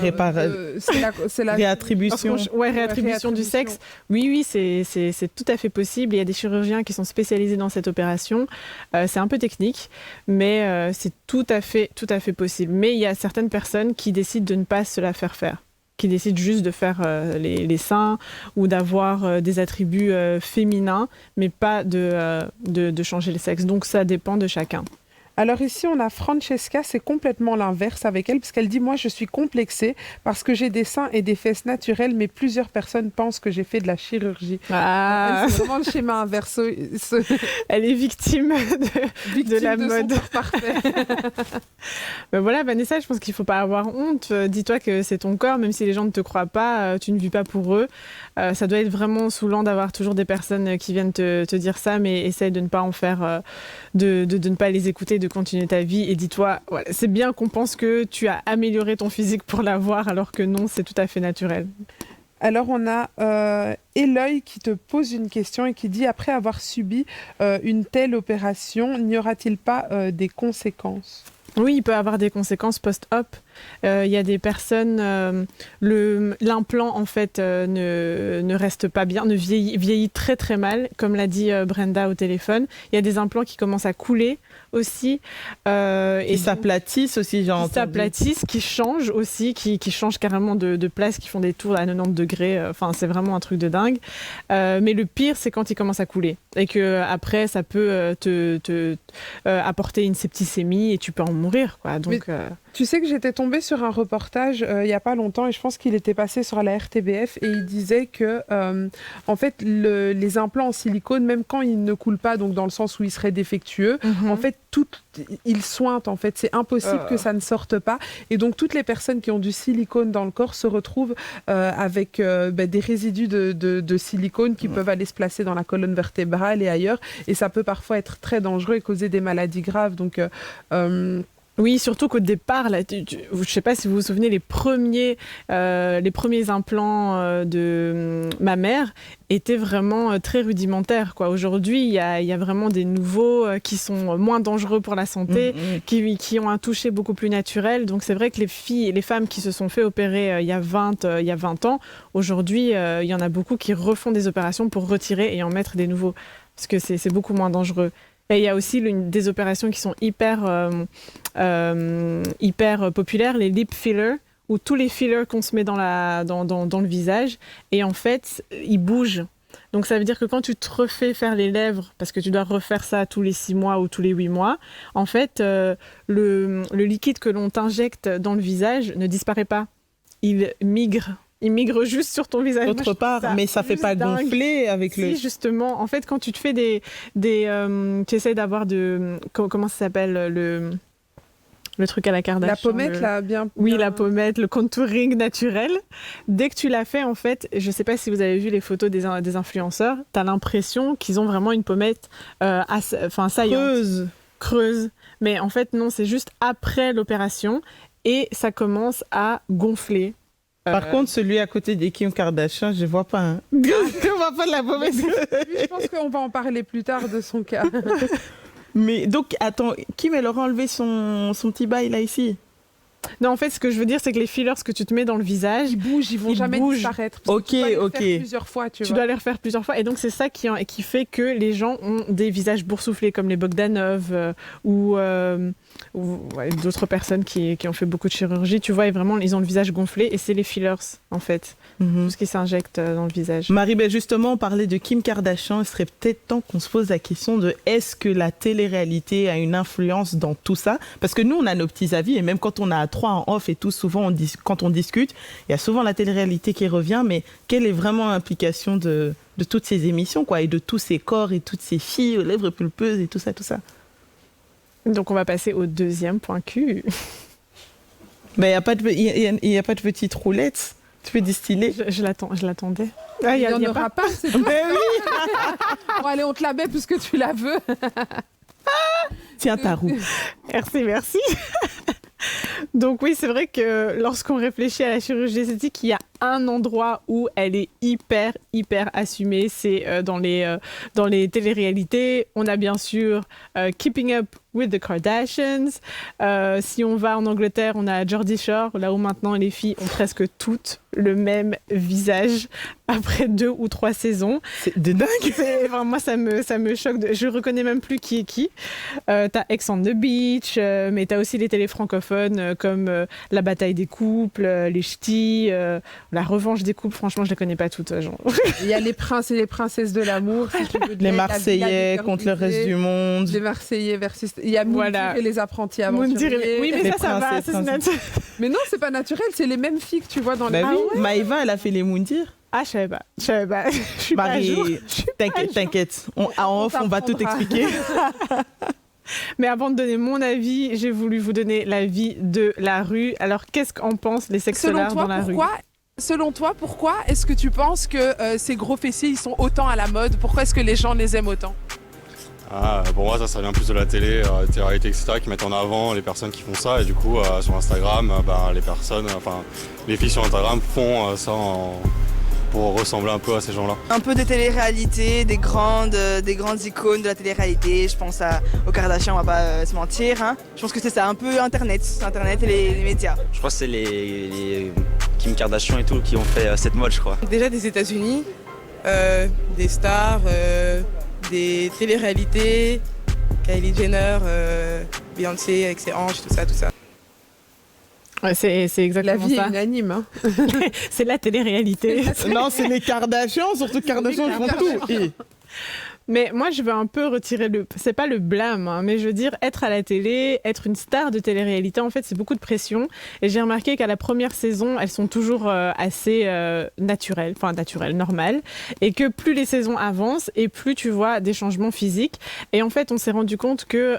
Speaker 1: c'est la réattribution.
Speaker 3: Réattribution du sexe. Oui, c'est tout à fait possible. Il y a des chirurgiens qui sont spécialisés dans cette opération. C'est un peu technique, mais c'est tout à fait possible. Mais il y a certaines personnes qui décident de ne pas se la faire, qui décident juste de faire les seins ou d'avoir des attributs féminins, mais pas de changer le sexe. Donc ça dépend de chacun.
Speaker 2: Alors ici, on a Francesca, c'est complètement l'inverse avec elle, puisqu'elle dit « Moi, je suis complexée parce que j'ai des seins et des fesses naturelles, mais plusieurs personnes pensent que j'ai fait de la chirurgie. » C'est vraiment le schéma inverse.
Speaker 3: Elle est victime de la mode.
Speaker 2: Parfait.
Speaker 3: Ben voilà, Vanessa, je pense qu'il ne faut pas avoir honte. Dis-toi que c'est ton corps, même si les gens ne te croient pas, tu ne vis pas pour eux. Ça doit être vraiment saoulant d'avoir toujours des personnes qui viennent te dire ça, mais essaye de ne pas en faire, de ne pas les écouter, de continuer ta vie. Et dis-toi, voilà, c'est bien qu'on pense que tu as amélioré ton physique pour l'avoir, alors que non, c'est tout à fait naturel.
Speaker 2: Alors on a Eloy qui te pose une question et qui dit « Après avoir subi une telle opération, n'y aura-t-il pas des conséquences ?»
Speaker 3: Oui, il peut avoir des conséquences post-op. Il y a des personnes, l'implant en fait ne reste pas bien, vieillit très très mal, comme l'a dit Brenda au téléphone. Il y a des implants qui commencent à couler aussi.
Speaker 1: Et s'aplatissent aussi, j'ai entendu.
Speaker 3: S'aplatissent, qui changent aussi, qui changent carrément de place, qui font des tours à 90 degrés. Enfin, c'est vraiment un truc de dingue. Mais le pire, c'est quand ils commencent à couler. Et qu'après, ça peut te apporter une septicémie et tu peux en mourir, quoi. Donc,
Speaker 2: tu sais que j'étais tombée sur un reportage il n'y a pas longtemps et je pense qu'il était passé sur la RTBF et il disait que en fait les implants en silicone, même quand ils ne coulent pas, donc dans le sens où ils seraient défectueux, en fait ils sointent, en fait c'est impossible que ça ne sorte pas, et donc toutes les personnes qui ont du silicone dans le corps se retrouvent avec des résidus de silicone qui peuvent aller se placer dans la colonne vertébrale et ailleurs, et ça peut parfois être très dangereux et causer des maladies graves. Donc
Speaker 3: oui, surtout qu'au départ, là, je ne sais pas si vous vous souvenez, les premiers implants de ma mère étaient vraiment très rudimentaires, quoi. Aujourd'hui, il y a vraiment des nouveaux qui sont moins dangereux pour la santé, qui ont un toucher beaucoup plus naturel. Donc c'est vrai que les femmes qui se sont fait opérer il y a 20 ans, aujourd'hui, il y en a beaucoup qui refont des opérations pour retirer et en mettre des nouveaux, parce que c'est beaucoup moins dangereux. Et il y a aussi des opérations qui sont hyper populaires, les lip fillers, ou tous les fillers qu'on se met dans le visage. Et en fait, ils bougent. Donc ça veut dire que quand tu te refais faire les lèvres, parce que tu dois refaire ça tous les 6 mois ou tous les 8 mois, en fait, le liquide que l'on t'injecte dans le visage ne disparaît pas. Il migre. Il migre juste sur ton visage.
Speaker 1: Autre part, mais ça fait pas gonfler avec le...
Speaker 3: Si, justement. En fait, quand tu te fais tu essaies d'avoir comment ça s'appelle le truc à la Kardashian.
Speaker 2: La pommette, là, bien...
Speaker 3: Oui, la pommette, le contouring naturel. Dès que tu l'as fait, en fait, je sais pas si vous avez vu les photos des influenceurs, t'as l'impression qu'ils ont vraiment une pommette saillante. Creuse. Mais en fait, non, c'est juste après l'opération et ça commence à gonfler.
Speaker 1: Par contre, celui à côté des Kim Kardashian, je vois pas. Hein.
Speaker 3: Je vois pas de la pommette.
Speaker 2: Je pense qu'on va en parler plus tard de son cas.
Speaker 1: Mais donc, attends, Kim, elle aura enlevé son petit bail là ici?
Speaker 3: Non, en fait, ce que je veux dire, c'est que les fillers que tu te mets dans le visage,
Speaker 2: ils bougent, ils vont jamais disparaître.
Speaker 1: Ok.
Speaker 2: Tu dois les refaire plusieurs fois, tu vois.
Speaker 3: Dois les refaire plusieurs fois. Et donc, c'est ça qui fait que les gens ont des visages boursouflés, comme les Bogdanov ou d'autres personnes qui ont fait beaucoup de chirurgie. Tu vois, et vraiment, ils ont le visage gonflé. Et c'est les fillers, en fait. Tout ce qui s'injecte dans le visage.
Speaker 1: Marie, justement, on parlait de Kim Kardashian. Il serait peut-être temps qu'on se pose la question de est-ce que la télé-réalité a une influence dans tout ça? Parce que nous, on a nos petits avis, et même quand on a 3 en off et tout, souvent, quand on discute, il y a souvent la télé-réalité qui revient, mais quelle est vraiment l'implication de toutes ces émissions, quoi, et de tous ces corps et toutes ces filles aux lèvres pulpeuses et tout ça, tout ça? Donc,
Speaker 3: on va passer au deuxième point Q.
Speaker 1: Il n'y a pas de petite roulette. Tu peux distiller.
Speaker 3: Je l'attendais.
Speaker 2: Il n'y en aura pas, c'est tout. Mais oui. Bon, allez, on te la met puisque tu la veux.
Speaker 1: Tiens ta roue.
Speaker 3: Merci. Donc oui, c'est vrai que lorsqu'on réfléchit à la chirurgie esthétique, il y a un endroit où elle est hyper assumée, c'est dans les téléréalités. On a bien sûr Keeping Up with the Kardashians. Si on va en Angleterre, on a Geordie Shore, là où maintenant les filles ont presque toutes le même visage après 2 ou 3 saisons.
Speaker 1: C'est de dingue.
Speaker 3: Enfin, moi, ça me choque. Je reconnais même plus qui est qui. T'as Ex on the Beach, mais t'as aussi les télés francophones comme La Bataille des couples, Les Ch'tis, La Revanche des couples. Franchement, je les connais pas toutes. Genre.
Speaker 2: Il y a les princes et les princesses de l'amour. Si tu veux,
Speaker 1: Les Marseillais contre le reste du monde.
Speaker 2: Les Marseillais versus... Il y a Moundir et les apprentis aventuriers.
Speaker 3: Oui, mais
Speaker 1: Les
Speaker 3: ça va. Ça, c'est naturel.
Speaker 2: Mais non, c'est pas naturel. C'est les mêmes filles que tu vois dans les...
Speaker 1: Bah oui, Maëva, elle a fait les Moundir.
Speaker 3: Ah, je savais pas. Je suis pas à jour.
Speaker 1: T'inquiète. En off, on va tout expliquer.
Speaker 3: Mais avant de donner mon avis, j'ai voulu vous donner l'avis de la rue. Alors, qu'est-ce qu'en pensent les sexologues dans la rue ?
Speaker 2: Selon toi, pourquoi est-ce que tu penses que ces gros fessiers, ils sont autant à la mode ? Pourquoi est-ce que les gens les aiment autant ?
Speaker 4: Pour moi, ça vient plus de la télé, télé-réalité, etc., qui mettent en avant les personnes qui font ça. Et du coup, sur Instagram, les filles sur Instagram font ça pour ressembler un peu à ces gens-là.
Speaker 5: Un peu de télé-réalité, des grandes icônes de la télé-réalité. Je pense aux Kardashians, on va pas se mentir. Hein. Je pense que c'est ça, un peu Internet et les médias.
Speaker 6: Je crois que c'est les Kim Kardashian et tout qui ont fait cette mode, je crois.
Speaker 10: Déjà des États-Unis, des stars, des télé-réalités, Kylie Jenner, Beyoncé avec ses hanches, tout ça.
Speaker 3: Ouais, c'est exactement ça.
Speaker 2: La vie est unanime. Hein.
Speaker 3: C'est la télé-réalité.
Speaker 1: Non, c'est les Kardashians, surtout Kardashians, ils font tout.
Speaker 3: Mais moi, je veux un peu retirer c'est pas le blâme, hein, mais je veux dire, être à la télé, être une star de télé-réalité, en fait, c'est beaucoup de pression. Et j'ai remarqué qu'à la première saison, elles sont toujours assez naturelles, normales. Et que plus les saisons avancent, et plus tu vois des changements physiques. Et en fait, on s'est rendu compte que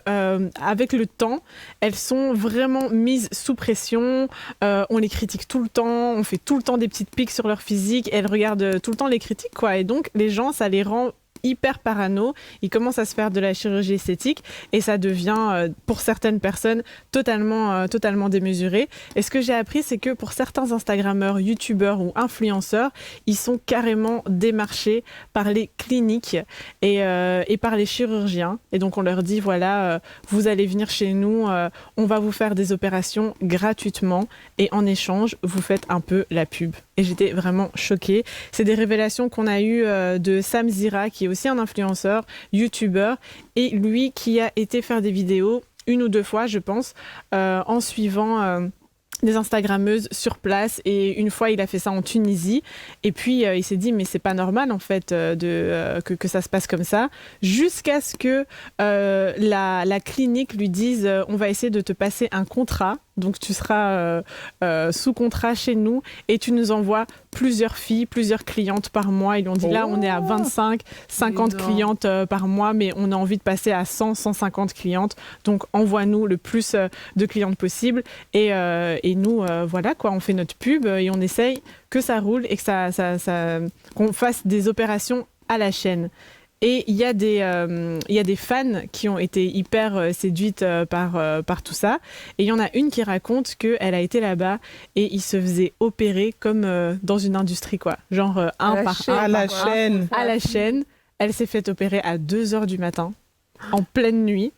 Speaker 3: avec le temps, elles sont vraiment mises sous pression. On les critique tout le temps, on fait tout le temps des petites piques sur leur physique. Et elles regardent tout le temps les critiques, quoi. Et donc, les gens, ça les rend hyper parano, ils commencent à se faire de la chirurgie esthétique et ça devient pour certaines personnes totalement démesuré. Et ce que j'ai appris, c'est que pour certains Instagrammeurs, YouTubeurs ou influenceurs, ils sont carrément démarchés par les cliniques et par les chirurgiens. Et donc on leur dit voilà, vous allez venir chez nous, on va vous faire des opérations gratuitement et en échange, vous faites un peu la pub. Et j'étais vraiment choquée. C'est des révélations qu'on a eues de Sam Zira, qui est aussi un influenceur, youtubeur, et lui qui a été faire des vidéos 1 ou 2 fois, je pense, en suivant des Instagrammeuses sur place. Et une fois, il a fait ça en Tunisie. Et puis, il s'est dit, mais c'est pas normal, en fait, que ça se passe comme ça. Jusqu'à ce que la clinique lui dise, on va essayer de te passer un contrat. Donc, tu seras sous contrat chez nous et tu nous envoies plusieurs filles, plusieurs clientes par mois. Ils lui ont dit, là, on est à 25, 50 clientes par mois, mais on a envie de passer à 100, 150 clientes. Donc, envoie-nous le plus de clientes possible. Et nous, voilà, quoi, on fait notre pub et on essaye que ça roule et que qu'on fasse des opérations à la chaîne. Et il y a des fans qui ont été hyper séduites par tout ça. Et il y en a une qui raconte qu'elle a été là-bas et ils se faisaient opérer comme dans une industrie, quoi. Genre un par un.
Speaker 1: À la chaîne.
Speaker 3: À la chaîne. Elle s'est fait opérer à 2h du matin. En pleine nuit.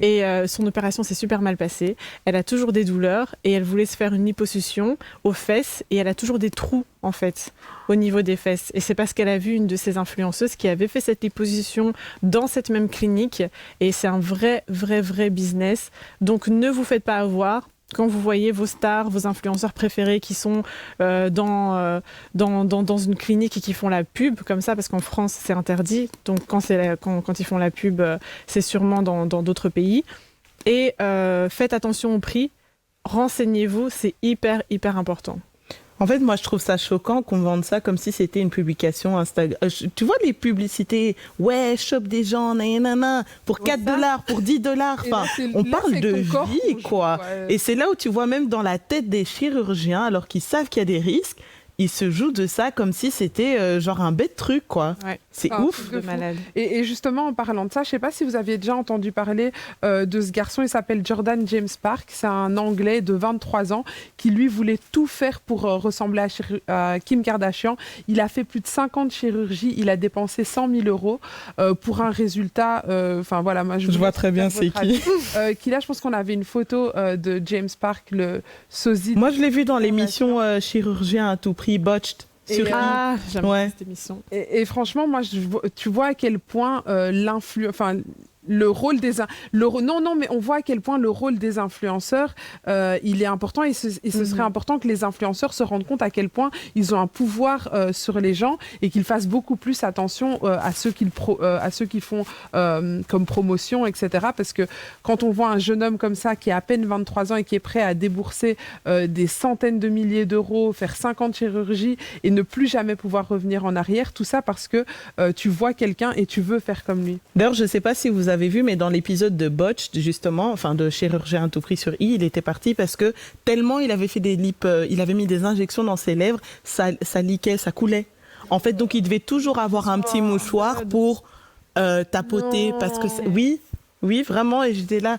Speaker 3: Et son opération s'est super mal passée. Elle a toujours des douleurs et elle voulait se faire une liposuction aux fesses et elle a toujours des trous en fait au niveau des fesses. Et c'est parce qu'elle a vu une de ses influenceuses qui avait fait cette liposuction dans cette même clinique et c'est un vrai business. Donc ne vous faites pas avoir. Quand vous voyez vos stars, vos influenceurs préférés qui sont dans une clinique et qui font la pub comme ça, parce qu'en France, c'est interdit. Donc, quand ils font la pub, c'est sûrement dans d'autres pays. Et faites attention au prix. Renseignez-vous, c'est hyper important.
Speaker 1: En fait, moi, je trouve ça choquant qu'on vende ça comme si c'était une publication Instagram. Tu vois les publicités, ouais, shop des gens, nanana, pour $4, pour $10. Enfin, on parle de vie, quoi. Et c'est là où tu vois même dans la tête des chirurgiens, alors qu'ils savent qu'il y a des risques, ils se jouent de ça comme si c'était genre un bête truc, quoi.
Speaker 3: Ouais.
Speaker 1: C'est ouf.
Speaker 2: De malade. Et justement, en parlant de ça, je ne sais pas si vous aviez déjà entendu parler de ce garçon, il s'appelle Jordan James Park, c'est un Anglais de 23 ans qui, lui, voulait tout faire pour ressembler à Kim Kardashian. Il a fait plus de 50 chirurgies, il a dépensé 100 000 euros pour un résultat... voilà, moi,
Speaker 1: je vois très bien c'est qui.
Speaker 2: Là, je pense qu'on avait une photo de James Park, le sosie.
Speaker 1: Moi, je l'ai vu dans l'émission Chirurgien à tout prix, Botched.
Speaker 3: J'aime cette émission.
Speaker 2: Et franchement, moi, tu vois à quel point le rôle des mais on voit à quel point le rôle des influenceurs il est important et ce serait important que les influenceurs se rendent compte à quel point ils ont un pouvoir sur les gens et qu'ils fassent beaucoup plus attention à ceux qui font comme promotion, etc. Parce que quand on voit un jeune homme comme ça qui a à peine 23 ans et qui est prêt à débourser des centaines de milliers d'euros, faire 50 chirurgies et ne plus jamais pouvoir revenir en arrière, tout ça parce que tu vois quelqu'un et tu veux faire comme lui.
Speaker 1: D'ailleurs, je ne sais pas si vous avez vu, mais dans l'épisode de Botched, justement, de Chirurgien à tout prix sur I, il était parti parce que tellement il avait fait il avait mis des injections dans ses lèvres, ça liquait, ça coulait. En fait, donc il devait toujours avoir un petit mouchoir pour tapoter, parce que oui, vraiment, et j'étais là,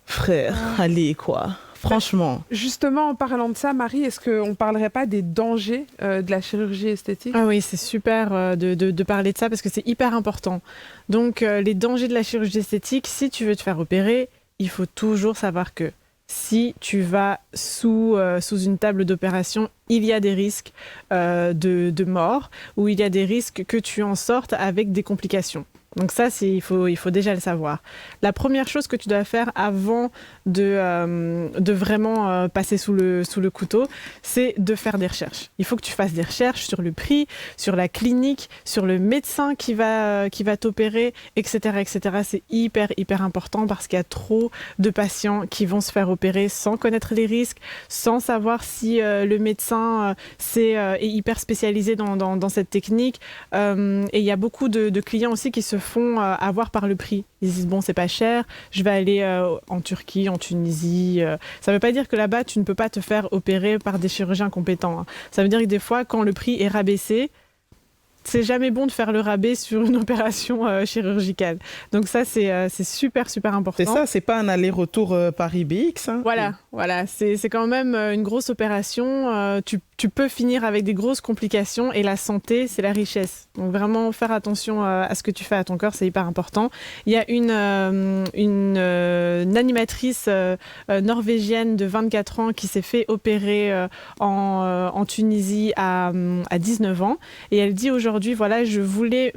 Speaker 1: frère, allez quoi. Franchement.
Speaker 2: Justement, en parlant de ça, Marie, est-ce qu'on ne parlerait pas des dangers de la chirurgie esthétique ?
Speaker 3: Ah oui, c'est super de parler de ça parce que c'est hyper important. Donc, les dangers de la chirurgie esthétique, si tu veux te faire opérer, il faut toujours savoir que si tu vas sous une table d'opération, il y a des risques de mort ou il y a des risques que tu en sortes avec des complications. Donc ça, il faut déjà le savoir. La première chose que tu dois faire avant de vraiment passer sous le couteau, c'est de faire des recherches. Il faut que tu fasses des recherches sur le prix, sur la clinique, sur le médecin qui va t'opérer, etc., etc. C'est hyper, hyper important parce qu'il y a trop de patients qui vont se faire opérer sans connaître les risques, sans savoir si le médecin est hyper spécialisé dans cette technique. Et il y a beaucoup de clients aussi qui se font avoir par le prix. Ils disent bon, c'est pas cher, je vais aller en Turquie, en Tunisie. Ça veut pas dire que là-bas tu ne peux pas te faire opérer par des chirurgiens compétents. Ça veut dire que des fois, quand le prix est rabaissé, c'est jamais bon de faire le rabais sur une opération chirurgicale. Donc ça, c'est super, super important.
Speaker 1: C'est ça, c'est pas un aller-retour Paris-BX. Hein.
Speaker 3: Voilà. C'est quand même une grosse opération. Tu peux finir avec des grosses complications et la santé, c'est la richesse. Donc vraiment, faire attention à ce que tu fais à ton corps, c'est hyper important. Il y a une animatrice norvégienne de 24 ans qui s'est fait opérer en Tunisie à 19 ans. Et elle dit aujourd'hui, voilà, je voulais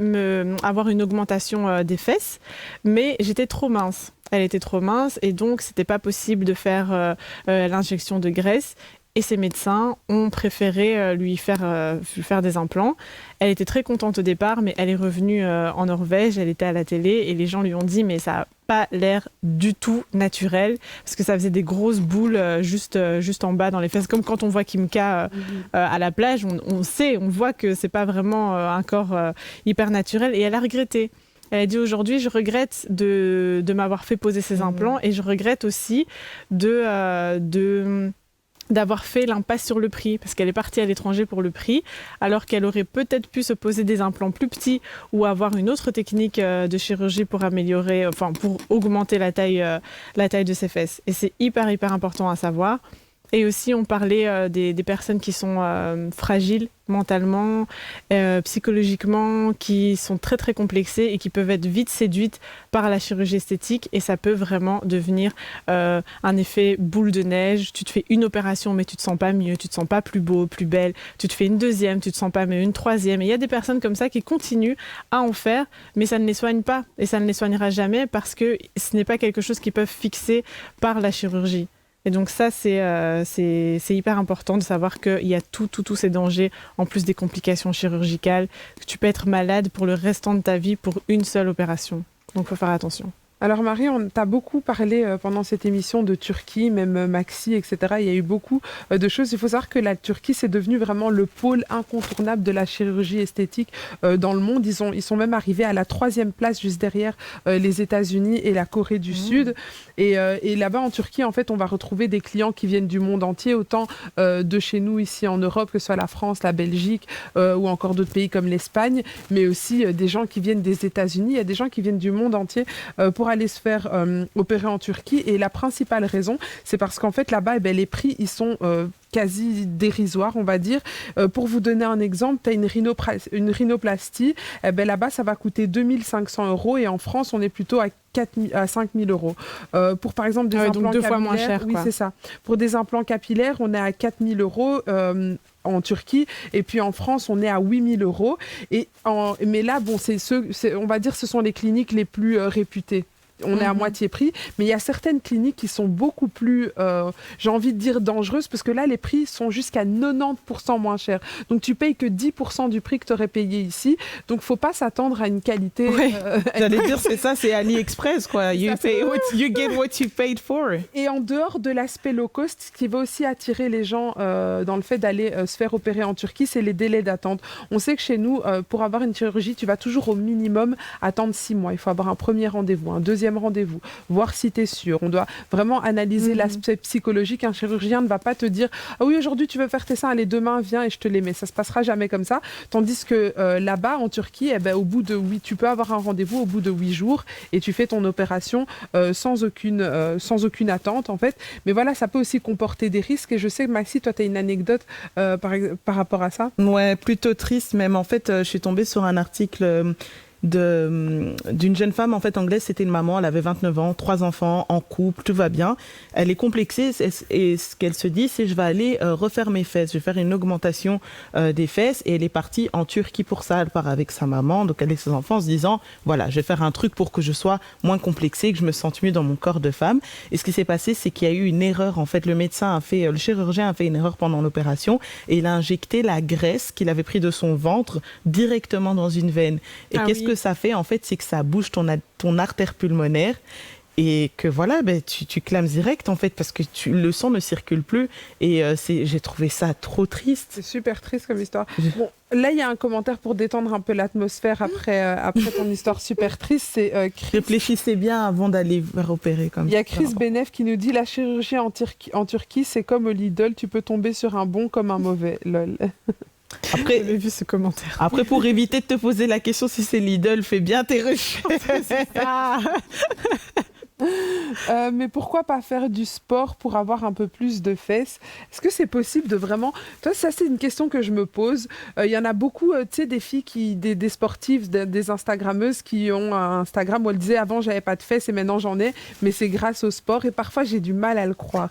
Speaker 3: avoir une augmentation des fesses, mais j'étais trop mince. Elle était trop mince et donc c'était pas possible de faire l'injection de graisse. Et ses médecins ont préféré lui faire des implants. Elle était très contente au départ, mais elle est revenue en Norvège, elle était à la télé et les gens lui ont dit mais ça n'a pas l'air du tout naturel parce que ça faisait des grosses boules juste en bas dans les fesses. Comme quand on voit Kim K à la plage, on voit que c'est pas vraiment un corps hyper naturel et elle a regretté. Elle a dit aujourd'hui, je regrette de m'avoir fait poser ces implants et je regrette aussi d'avoir fait l'impasse sur le prix parce qu'elle est partie à l'étranger pour le prix alors qu'elle aurait peut-être pu se poser des implants plus petits ou avoir une autre technique de chirurgie pour pour augmenter la taille de ses fesses. Et c'est hyper, hyper important à savoir. Et aussi, on parlait des personnes qui sont fragiles mentalement, psychologiquement, qui sont très très complexées et qui peuvent être vite séduites par la chirurgie esthétique et ça peut vraiment devenir un effet boule de neige. Tu te fais une opération mais tu te sens pas mieux, tu te sens pas plus beau, plus belle. Tu te fais une deuxième, tu te sens pas mieux, une troisième. Et il y a des personnes comme ça qui continuent à en faire mais ça ne les soigne pas et ça ne les soignera jamais parce que ce n'est pas quelque chose qu'ils peuvent fixer par la chirurgie. Et donc ça, c'est hyper important de savoir qu'il y a tous ces dangers, en plus des complications chirurgicales, que tu peux être malade pour le restant de ta vie pour une seule opération. Donc il faut faire attention.
Speaker 2: Alors Marie, on t'a beaucoup parlé pendant cette émission de Turquie, même Maxi, etc. Il y a eu beaucoup de choses. Il faut savoir que la Turquie, c'est devenu vraiment le pôle incontournable de la chirurgie esthétique dans le monde. Ils sont même arrivés à la 3e place, juste derrière les États-Unis et la Corée du Sud. Et là-bas, en Turquie, en fait, on va retrouver des clients qui viennent du monde entier, autant de chez nous, ici en Europe, que ce soit la France, la Belgique ou encore d'autres pays comme l'Espagne, mais aussi des gens qui viennent des États-Unis. Il y a des gens qui viennent du monde entier pour aller se faire opérer en Turquie. Et la principale raison, c'est parce qu'en fait, là-bas, les prix, ils sont quasi dérisoires, on va dire. Pour vous donner un exemple, tu as une rhinoplastie. Là-bas, ça va coûter 2 500 € et en France, on est plutôt à 5 000 €. Pour par exemple des implants
Speaker 3: donc 2
Speaker 2: capillaires,
Speaker 3: fois moins cher.
Speaker 2: Oui, c'est ça. Pour des implants capillaires, on est à 4 000 € en Turquie, et puis en France, on est à 8 000 €. Mais là, bon, on va dire, ce sont les cliniques les plus réputées. On est à moitié prix, mais il y a certaines cliniques qui sont beaucoup plus, j'ai envie de dire, dangereuses, parce que là, les prix sont jusqu'à 90% moins chers. Donc, tu payes que 10% du prix que tu aurais payé ici. Donc, il ne faut pas s'attendre à une qualité...
Speaker 1: Oui. J'allais dire, c'est ça, c'est AliExpress, quoi. You get what you paid for.
Speaker 2: Et en dehors de l'aspect low cost, ce qui va aussi attirer les gens dans le fait d'aller se faire opérer en Turquie, c'est les délais d'attente. On sait que chez nous, pour avoir une chirurgie, tu vas toujours au minimum attendre 6 mois. Il faut avoir un premier rendez-vous, un deuxième rendez-vous, voir si tu es sûr. On doit vraiment analyser l'aspect psychologique. Un chirurgien ne va pas te dire « Ah oui, aujourd'hui, tu veux faire tes seins, allez, demain, viens et je te les mets ». Ça se passera jamais comme ça. Tandis que là-bas, en Turquie, au bout de tu peux avoir un rendez-vous au bout de 8 jours et tu fais ton opération sans aucune attente, en fait. Mais voilà, ça peut aussi comporter des risques. Et je sais que Maxi, toi, tu as une anecdote par rapport à ça.
Speaker 1: Ouais, plutôt triste même. En fait, je suis tombée sur un article d'une jeune femme en fait anglaise. C'était une maman, elle avait 29 ans, 3 enfants, en couple, tout va bien. Elle est complexée et ce qu'elle se dit, c'est je vais aller refaire mes fesses, je vais faire une augmentation des fesses, et elle est partie en Turquie pour ça. Elle part avec sa maman, donc avec ses enfants, en se disant voilà, je vais faire un truc pour que je sois moins complexée, que je me sente mieux dans mon corps de femme. Et ce qui s'est passé, c'est qu'il y a eu une erreur. En fait, le chirurgien a fait une erreur pendant l'opération et il a injecté la graisse qu'il avait pris de son ventre directement dans une veine. Et que ça fait, en fait, c'est que ça bouge ton artère pulmonaire et que voilà, tu clames direct, en fait, parce que le sang ne circule plus. Et j'ai trouvé ça trop triste.
Speaker 2: C'est super triste comme histoire. Bon, là, il y a un commentaire pour détendre un peu l'atmosphère après ton histoire super triste. C'est Chris.
Speaker 1: Réfléchissez bien avant d'aller faire opérer comme ça.
Speaker 2: Il y a Chris Benef qui nous dit « La chirurgie en Turquie, c'est comme au Lidl, tu peux tomber sur un bon comme un mauvais. » Lol.
Speaker 1: Après,
Speaker 3: j'avais vu ce commentaire.
Speaker 1: Après, pour éviter de te poser la question si c'est Lidl, fais bien tes recherches.
Speaker 3: C'est ça.
Speaker 2: Mais pourquoi pas faire du sport pour avoir un peu plus de fesses? Est-ce que c'est possible de vraiment... Toi, ça, c'est une question que je me pose. Il y en a beaucoup, tu sais, des filles, des sportives, des Instagrammeuses qui ont un Instagram où elles disaient « Avant, j'avais pas de fesses et maintenant, j'en ai. Mais c'est grâce au sport. » Et parfois, j'ai du mal à le croire.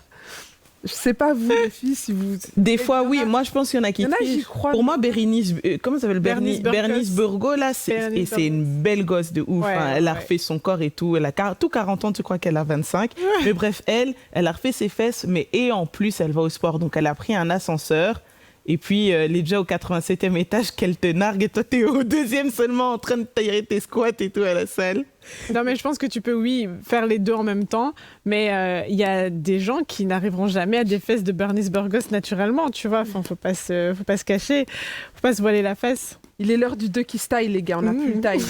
Speaker 2: Je sais pas, vous, les filles, si vous...
Speaker 1: Des fois, oui. Moi, je pense qu'il y en a qui trichent. Pour moi, Bérénice... comment ça s'appelle? Bérénice Burgos, là, c'est une belle gosse de ouf. Ouais, elle a refait son corps et tout. Elle a tout 40 ans, tu crois qu'elle a 25. Ouais. Mais bref, elle a refait ses fesses, mais et en plus, elle va au sport. Donc, elle a pris un ascenseur. Et puis, elle est déjà au 87e étage qu'elle te nargue. Et toi, t'es au 2e seulement en train de tailler tes squats et tout à la salle.
Speaker 3: Non, mais je pense que tu peux, oui, faire les deux en même temps. Mais il y a des gens qui n'arriveront jamais à des fesses de Bérénice Burgos naturellement, tu vois. Enfin, faut pas se cacher. Faut pas se voiler la face.
Speaker 2: Il est l'heure du Ducky Style, les gars. On n'a plus le time.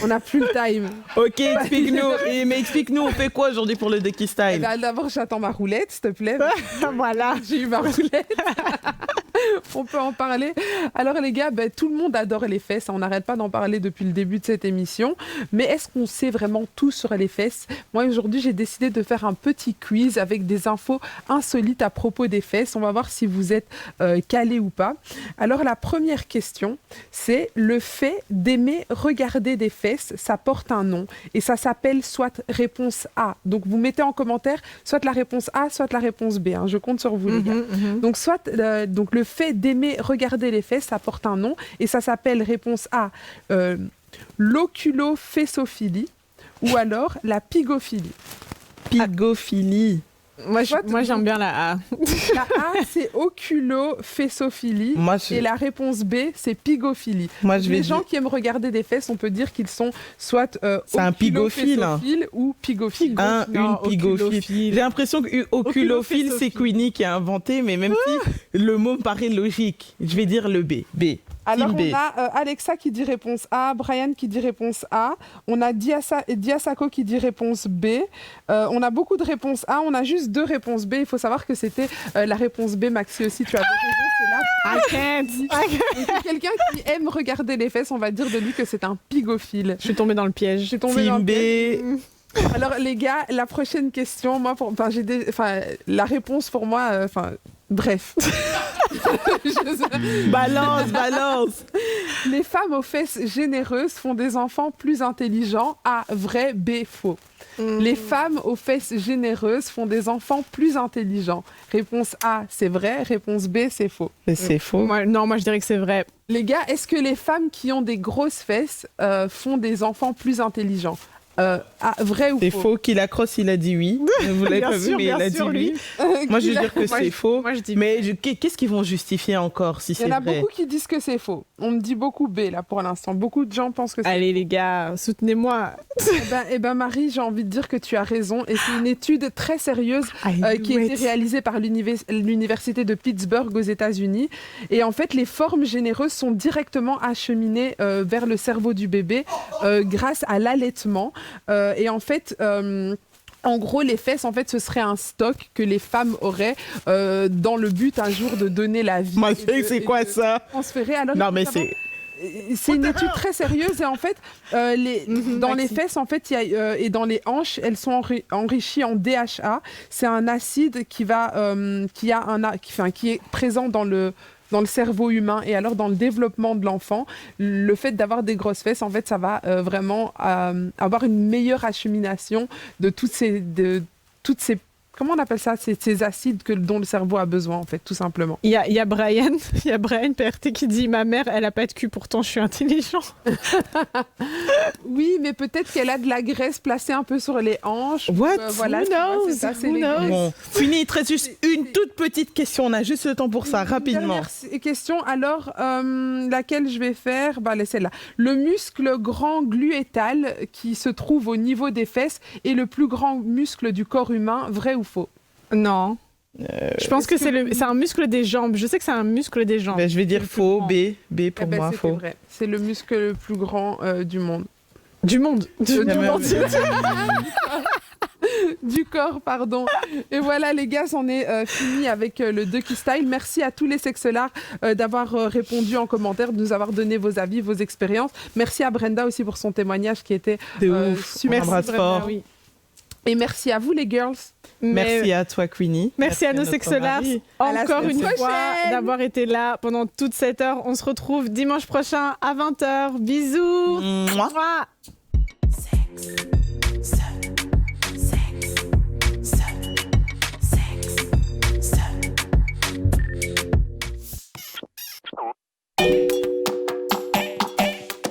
Speaker 2: On n'a plus le time.
Speaker 1: Ok, explique-nous. Mais explique-nous, on fait quoi aujourd'hui pour le Ducky Style?
Speaker 2: D'abord, j'attends ma roulette, s'il te plaît.
Speaker 3: Voilà.
Speaker 2: J'ai eu ma roulette. On peut en parler. Alors les gars, tout le monde adore les fesses. On n'arrête pas d'en parler depuis le début de cette émission. Mais est-ce qu'on sait vraiment tout sur les fesses? Moi, aujourd'hui, j'ai décidé de faire un petit quiz avec des infos insolites à propos des fesses. On va voir si vous êtes calés ou pas. Alors la première question, c'est le fait d'aimer regarder des fesses, ça porte un nom. Et ça s'appelle soit réponse A. Donc vous mettez en commentaire soit la réponse A, soit la réponse B. Je compte sur vous, les gars. Donc donc le fait d'aimer regarder les fesses, ça porte un nom et ça s'appelle réponse A, l'oculofessophilie ou alors la pygophilie.
Speaker 1: Pygophilie.
Speaker 3: Moi, j'aime bien la A.
Speaker 2: La A, c'est oculo-fessophilie. Et la réponse B, c'est pigophilie. Les gens qui aiment regarder des fesses, on peut dire qu'ils sont soit
Speaker 1: c'est un pigophile
Speaker 2: ou pigophile.
Speaker 1: Une pigophile. J'ai l'impression que oculophile, c'est Queenie qui a inventé, mais même si le mot me paraît logique, je vais dire le B.
Speaker 2: Alors, on a Alexa qui dit réponse A, Brian qui dit réponse A, on a Diasako qui dit réponse B, on a beaucoup de réponses A, on a juste 2 réponses B. Il faut savoir que c'était la réponse B, Maxi aussi, tu as raison, c'est là. Quelqu'un qui aime regarder les fesses, on va dire de lui que c'est un pigophile.
Speaker 3: Je suis tombée dans le piège.
Speaker 2: Je suis tombée dans le piège. Alors les gars, la prochaine question, la réponse pour moi, bref.
Speaker 1: Balance.
Speaker 2: Les femmes aux fesses généreuses font des enfants plus intelligents. A, vrai, B, faux. Les femmes aux fesses généreuses font des enfants plus intelligents. Réponse A, c'est vrai. Réponse B, c'est faux.
Speaker 1: C'est faux.
Speaker 3: Moi, je dirais que c'est vrai.
Speaker 2: Les gars, est-ce que les femmes qui ont des grosses fesses font des enfants plus intelligents? Vrai ou faux?
Speaker 1: C'est faux. Qu'il accroche, il a dit oui. Vous l'avez pas vu, mais il a dit oui. Moi, je veux dire que c'est faux.
Speaker 3: Moi, je dis
Speaker 1: mais qu'est-ce qu'ils vont justifier encore si c'est vrai?
Speaker 2: Il y en a beaucoup qui disent que c'est faux. On me dit beaucoup B là pour l'instant. Beaucoup de gens pensent que c'est
Speaker 3: Allez les gars, soutenez-moi.
Speaker 2: Eh ben Marie, j'ai envie de dire que tu as raison. Et c'est une étude très sérieuse qui a été réalisée par l'université de Pittsburgh aux États-Unis. Et en fait, les formes généreuses sont directement acheminées vers le cerveau du bébé grâce à l'allaitement. Et en fait, en gros, les fesses, en fait, ce serait un stock que les femmes auraient dans le but un jour de donner la vie.
Speaker 1: C'est quoi ça?
Speaker 2: Transférer. Alors,
Speaker 1: non, mais c'est...
Speaker 2: C'est une étude très sérieuse et en fait, dans les fesses, en fait, et dans les hanches, elles sont enrichies en DHA. C'est un acide qui est présent dans le cerveau humain et alors dans le développement de l'enfant. Le fait d'avoir des grosses fesses, en fait, ça va vraiment avoir une meilleure achemination de toutes ces comment on appelle ça, ces acides dont le cerveau a besoin, en fait, tout simplement.
Speaker 3: Il y a Brian PRT qui dit « Ma mère, elle a pas de cul, pourtant je suis intelligent. »
Speaker 2: Oui, mais peut-être qu'elle a de la graisse placée un peu sur les hanches.
Speaker 1: Voilà,
Speaker 2: c'est ça, c'est les
Speaker 1: graisses. Bon, fini, il te reste juste une toute petite question. On a juste le temps pour ça, rapidement.
Speaker 2: Dernière question, alors, laquelle je vais faire? Celle-là. Le muscle grand gluétal qui se trouve au niveau des fesses est le plus grand muscle du corps humain, vrai ou faux?
Speaker 3: Non. Je pense que c'est un muscle des jambes. Je sais que c'est un muscle des jambes.
Speaker 1: Je vais dire faux. B pour moi, faux.
Speaker 2: Vrai. C'est le muscle le plus grand du monde.
Speaker 3: Du monde.
Speaker 2: Du corps, pardon. Et voilà, les gars, on est fini avec le Ducky Style. Merci à tous les sexelars d'avoir répondu en commentaire, de nous avoir donné vos avis, vos expériences. Merci à Brenda aussi pour son témoignage qui était super.
Speaker 1: Merci, fort.
Speaker 2: Oui. Et merci à vous, les girls.
Speaker 1: Merci à toi, Queenie.
Speaker 3: Merci à nos sexelars encore une fois d'avoir été là pendant toute cette heure. On se retrouve dimanche prochain à 20h. Bisous.
Speaker 1: Mouah.
Speaker 11: Sexe.